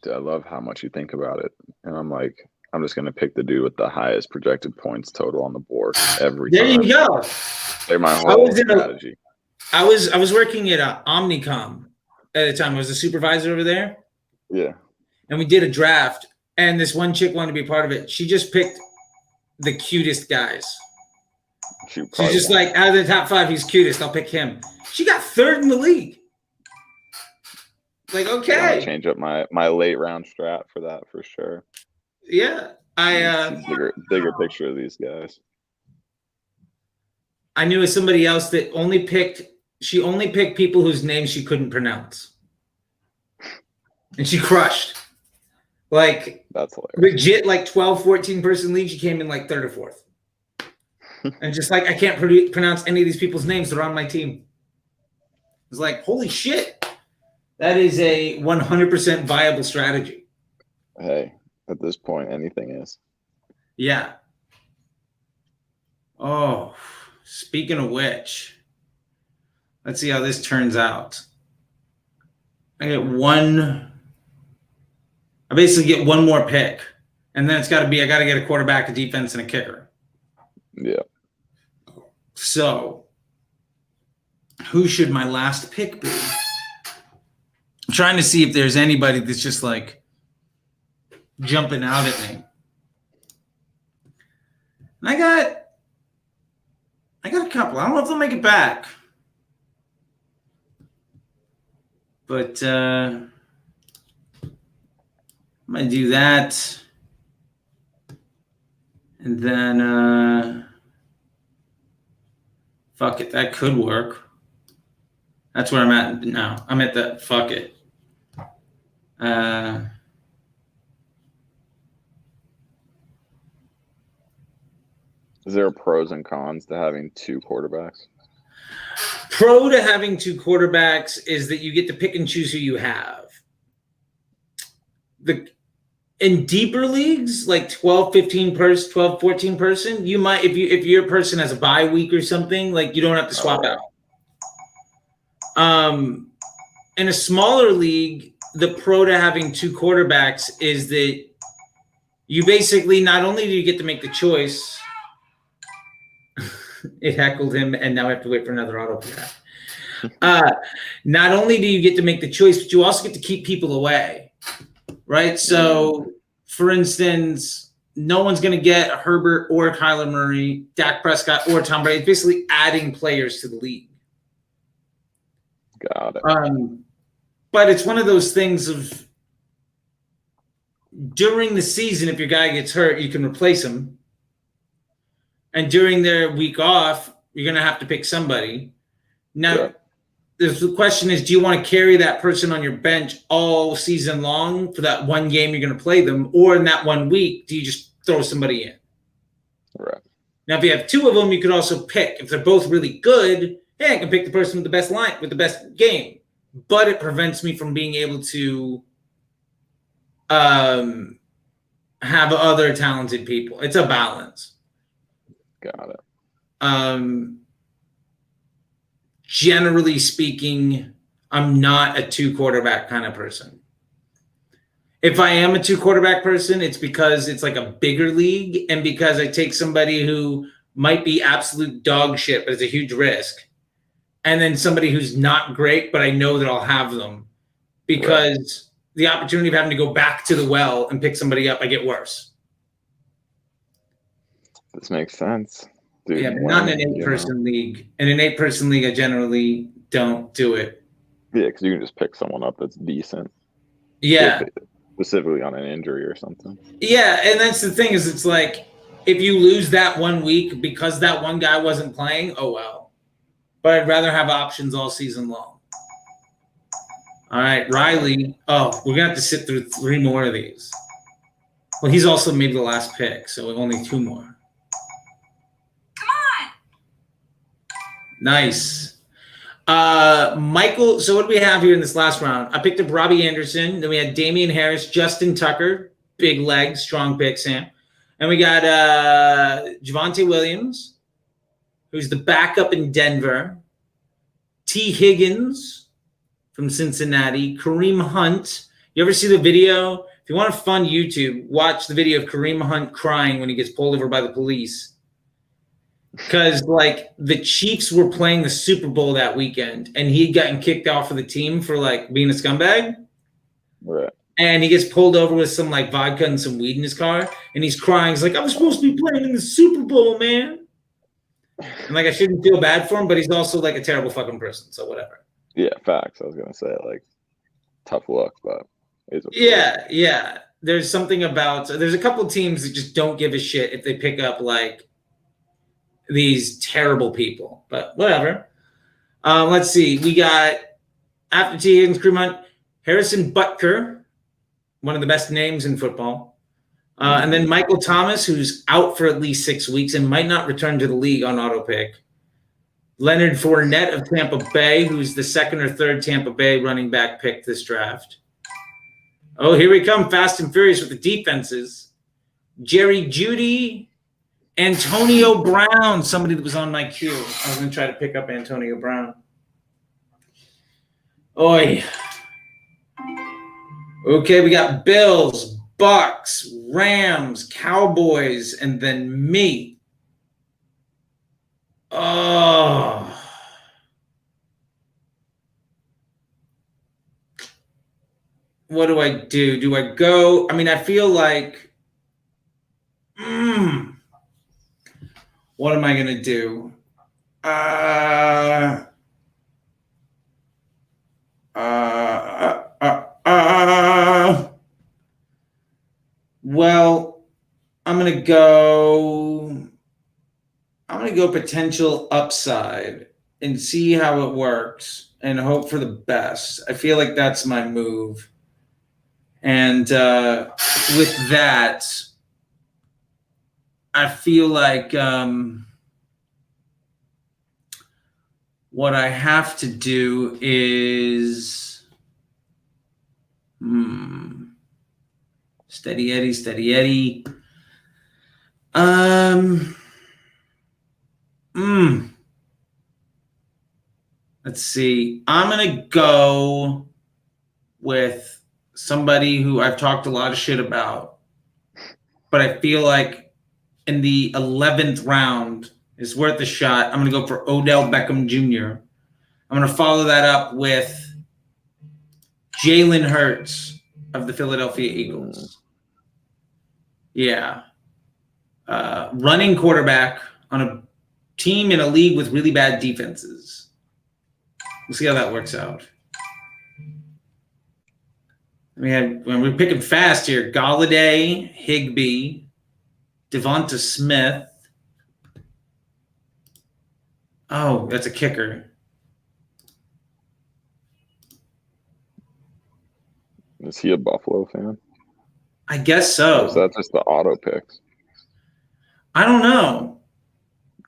Dude, I love how much you think about it. And I'm like, I'm just going to pick the dude with the highest projected points total on the board every time. There you go. They're my whole strategy. I was working at Omnicom at the time. I was a supervisor over there. Yeah. And we did a draft. And this one chick wanted to be a part of it. She just picked the cutest guys. She's just like, out of the top 5, he's cutest. I'll pick him. She got 3rd in the league. Like, okay. I change up my late round strat for that for sure. Yeah. Bigger picture of these guys. I knew somebody else that only picked people whose names she couldn't pronounce. And she crushed. Like, that's hilarious. Legit, like 12, 14 person league, she came in like 3rd or 4th. And just like, I can't pronounce any of these people's names. They're on my team. It's like, holy shit. That is a 100% viable strategy. Hey, at this point, anything is. Yeah. Oh, speaking of which, let's see how this turns out. I basically get one more pick, and then I got to get a quarterback, a defense, and a kicker. Yeah. So, who should my last pick be? I'm trying to see if there's anybody that's just like jumping out at me. And I got a couple. I don't know if they'll make it back. But I'm going to do that. And then fuck it. That could work. That's where I'm at now. I'm at the fuck it. Is there pros and cons to having 2 quarterbacks? Pro to having 2 quarterbacks is that you get to pick and choose who you have. In deeper leagues, like 12, 14 person, you might, if your person has a bye week or something, like you don't have to swap out. In a smaller league, the pro to having 2 quarterbacks is that you basically, not only do you get to make the choice, it heckled him, and now I have to wait for another autoplay. Not only do you get to make the choice, but you also get to keep people away, right? So, for instance, no one's going to get Herbert or Kyler Murray, Dak Prescott or Tom Brady. It's basically adding players to the league. Got it. But it's one of those things of during the season, if your guy gets hurt, you can replace him. And during their week off, you're going to have to pick somebody. Now, the question is, do you want to carry that person on your bench all season long for that one game you're going to play them? Or in that 1 week, do you just throw somebody in? Right. Now, if you have 2 of them, you could also pick. If they're both really good, hey, I can pick the person with the best line, with the best game. But it prevents me from being able to have other talented people. It's a balance. Got it. Generally speaking, I'm not a 2 quarterback kind of person. If I am a 2 quarterback person, it's because it's like a bigger league and because I take somebody who might be absolute dog shit, but it's a huge risk. And then somebody who's not great, but I know that I'll have them because the opportunity of having to go back to the well and pick somebody up, I get worse. This makes sense. Dude, Yeah, but not in an you 8-person league. In an 8-person league, I generally don't do it. Yeah, because you can just pick someone up that's decent. Yeah. Specifically on an injury or something. Yeah, and that's the thing is it's like if you lose that 1 week because that one guy wasn't playing, oh well. But I'd rather have options all season long. All right, Riley. Oh, we're gonna have to sit through 3 more of these. Well, he's also maybe the last pick, so only 2 more. Come on. Nice. Michael, so what do we have here in this last round? I picked up Robbie Anderson. Then we had Damian Harris, Justin Tucker, big legs, strong pick, Sam. And we got Javonte Williams, who's the backup in Denver. T. Higgins from Cincinnati. Kareem Hunt. You ever see the video? If you want to fund YouTube, watch the video of Kareem Hunt crying when he gets pulled over by the police. Because, like, the Chiefs were playing the Super Bowl that weekend, and he had gotten kicked off of the team for, like, being a scumbag. Right. And he gets pulled over with some, like, vodka and some weed in his car, and he's crying. He's like, I was supposed to be playing in the Super Bowl, man. And, like, I shouldn't feel bad for him, but he's also, like, a terrible fucking person, so whatever. Yeah, facts. I was going to say, like, tough luck, but it's okay. Yeah. There's something about – there's a couple of teams that just don't give a shit if they pick up, like, these terrible people, but whatever. Let's see. We got after T. Higgins, Kareem Hunt, Harrison Butker, one of the best names in football. And then Michael Thomas, who's out for at least 6 weeks and might not return to the league on auto pick. Leonard Fournette of Tampa Bay, who's the 2nd or 3rd Tampa Bay running back pick this draft. Oh, here we come, fast and furious with the defenses. Jerry Jeudy, Antonio Brown, somebody that was on my queue. I was going to try to pick up Antonio Brown. Oi. Okay, we got Bills, Bucks, Rams, Cowboys, and then me. Oh. What do I do? Do I go? I mean, I feel like what am I going to do? Well, I'm going to go potential upside and see how it works and hope for the best. I feel like that's my move. And with that, I feel like what I have to do is steady Eddie. Let's see. I'm going to go with somebody who I've talked a lot of shit about, but I feel like in the 11th round is worth a shot. I'm going to go for Odell Beckham Jr. I'm going to follow that up with Jalen Hurts of the Philadelphia Eagles. Yeah. Running quarterback on a team in a league with really bad defenses. We'll see how that works out. When we're picking fast here, Galladay, Higbee, Devonta Smith. Oh, that's a kicker. Is he a Buffalo fan? I guess so. Or is that just the auto picks? I don't know.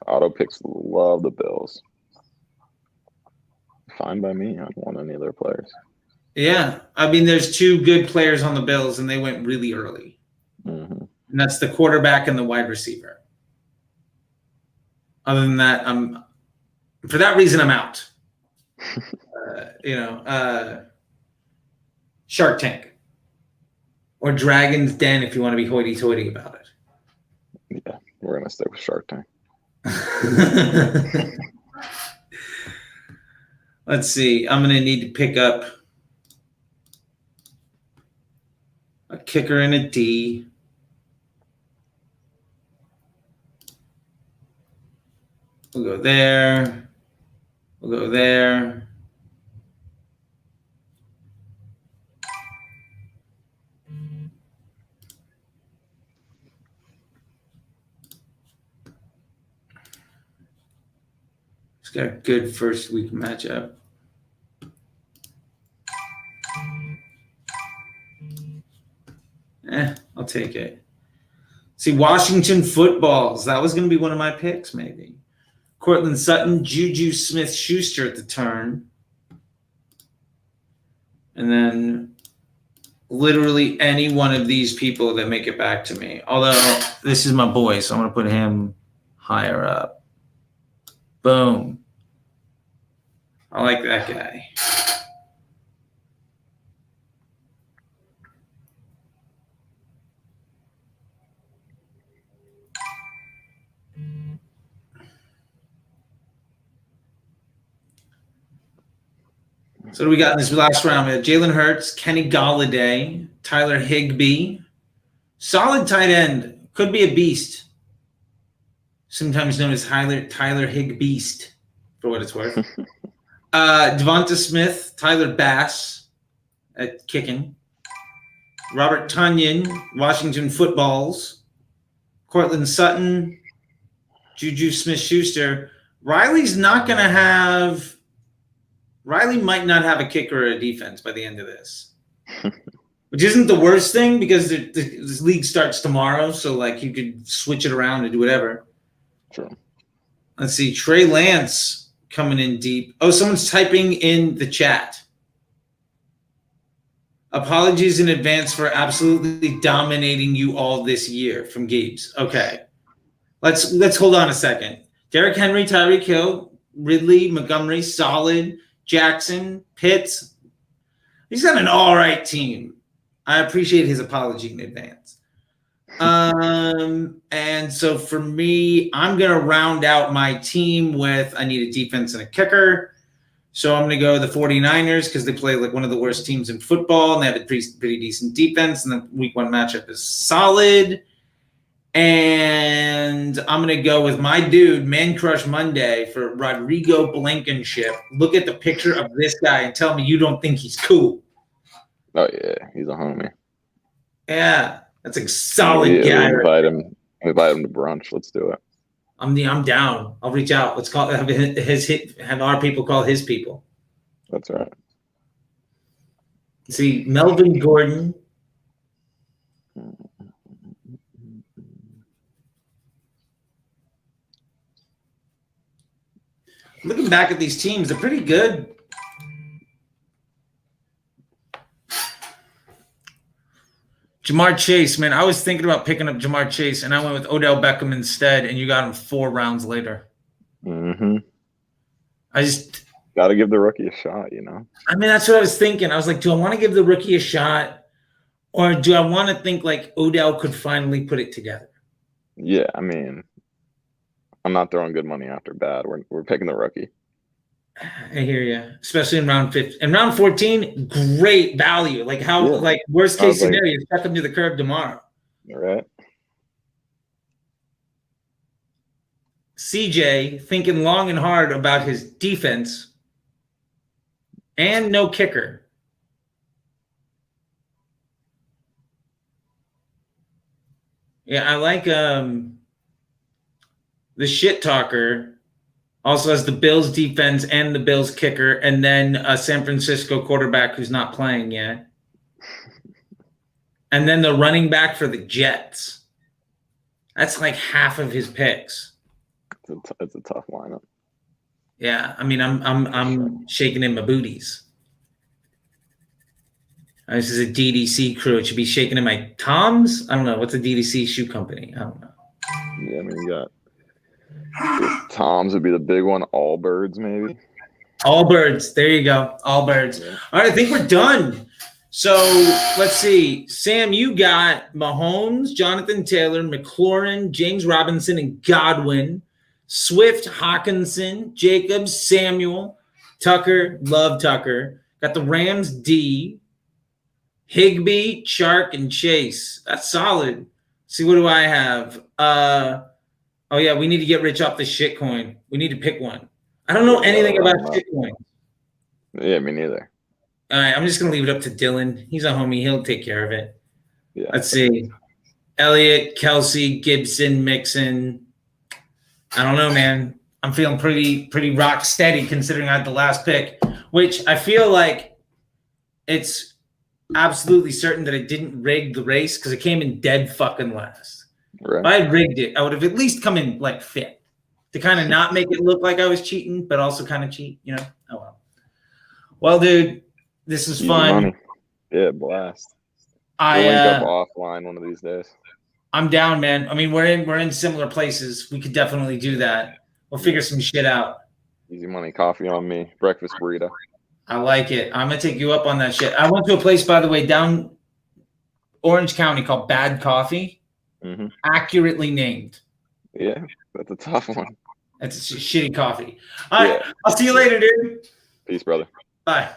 Auto picks love the Bills. Fine by me. I don't want any of their players. Yeah. I mean, there's 2 good players on the Bills, and they went really early. Mm-hmm. And that's the quarterback and the wide receiver. Other than that, for that reason, I'm out. Shark Tank. Or Dragon's Den if you want to be hoity-toity about it. Yeah, we're going to stick with Shark Tank. Let's see. I'm going to need to pick up a kicker and a D. We'll go there. We'll go there. It's got a good first week matchup. I'll take it. See, Washington footballs. That was going to be one of my picks, maybe. Cortland Sutton, Juju Smith-Schuster at the turn. And then literally any one of these people that make it back to me. Although this is my boy, so I'm going to put him higher up. Boom. I like that guy. So what do we got in this last round? We have Jalen Hurts, Kenny Golladay, Tyler Higbee. Solid tight end. Could be a beast. Sometimes known as Tyler Higbeast, for what it's worth. Devonta Smith, Tyler Bass at kicking. Robert Tonyan, Washington footballs. Cortland Sutton, Juju Smith-Schuster. Riley might not have a kicker or a defense by the end of this, which isn't the worst thing because this league starts tomorrow. So like you could switch it around and do whatever. Sure. Let's see. Trey Lance coming in deep. Oh, someone's typing in the chat. Apologies in advance for absolutely dominating you all this year from Gibbs. Okay. Let's hold on a second. Derrick Henry, Tyreek Hill, Ridley, Montgomery, solid. Jackson, Pitts. He's got an all right team. I appreciate his apology in advance. And so for me, I'm going to round out my team with I need a defense and a kicker. So I'm going to go the 49ers because they play like one of the worst teams in football and they have a pretty decent defense. And the week 1 matchup is solid. And I'm going to go with my dude, Man Crush Monday, for Rodrigo Blankenship. Look at the picture of this guy and tell me you don't think he's cool. Oh, yeah. He's a homie. Yeah. That's a solid guy. Invite him to brunch. Let's do it. I'm down. I'll reach out. Let's have our people call his people. That's right. See, Melvin Gordon. Looking back at these teams, they're pretty good. Jamar Chase, man, I was thinking about picking up Jamar Chase, and I went with Odell Beckham instead, and you got him 4 rounds later. Mm-hmm. I just got to give the rookie a shot, you know? I mean, that's what I was thinking. I was like, do I want to give the rookie a shot, or do I want to think like Odell could finally put it together? Yeah, I mean, I'm not throwing good money after bad. We're picking the rookie. I hear you, especially in round 15. In round 14, great value. Like like worst case scenario, chuck him to the curb tomorrow. All right. CJ thinking long and hard about his defense and no kicker. Yeah, I like the shit talker. Also has the Bills defense and the Bills kicker, and then a San Francisco quarterback who's not playing yet. And then the running back for the Jets. That's like half of his picks. It's a tough lineup. Yeah, I mean, I'm shaking in my booties. This is a DeeTeeCee crew. It should be shaking in my Toms. I don't know. What's a DeeTeeCee shoe company? I don't know. Yeah, I mean, you got Toms would be the big one. Allbirds, maybe. Allbirds. There you go. Allbirds. Yeah. All right, I think we're done. So let's see. Sam, you got Mahomes, Jonathan Taylor, McLaurin, James Robinson, and Godwin. Swift, Hawkinson, Jacobs, Samuel, Tucker, love Tucker. Got the Rams D, Higbee, Chark, and Chase. That's solid. See, what do I have? Oh yeah, we need to get rich off the shitcoin. We need to pick one. I don't know anything about shitcoin. Yeah, me neither. All right, I'm just gonna leave it up to Dylan. He's a homie. He'll take care of it. Yeah. Let's see. Elliott, Kelsey, Gibson, Mixon. I don't know, man. I'm feeling pretty rock steady considering I had the last pick, which I feel like it's absolutely certain that it didn't rig the race because it came in dead fucking last. Right. If I had rigged it, I would have at least come in like fifth to kind of not make it look like I was cheating, but also kind of cheat, you know? Oh well. Well, dude, this is Easy fun. money. Yeah, blast. We'll link up offline one of these days. I'm down, man. I mean, we're in similar places. We could definitely do that. We'll figure some shit out. Easy money, coffee on me, breakfast burrito. I like it. I'm gonna take you up on that shit. I went to a place, by the way, down Orange County called Bad Coffee. Mm-hmm. Accurately named. Yeah, that's a tough one. That's shitty coffee. All right, I'll see you later, dude. Peace, brother. Bye.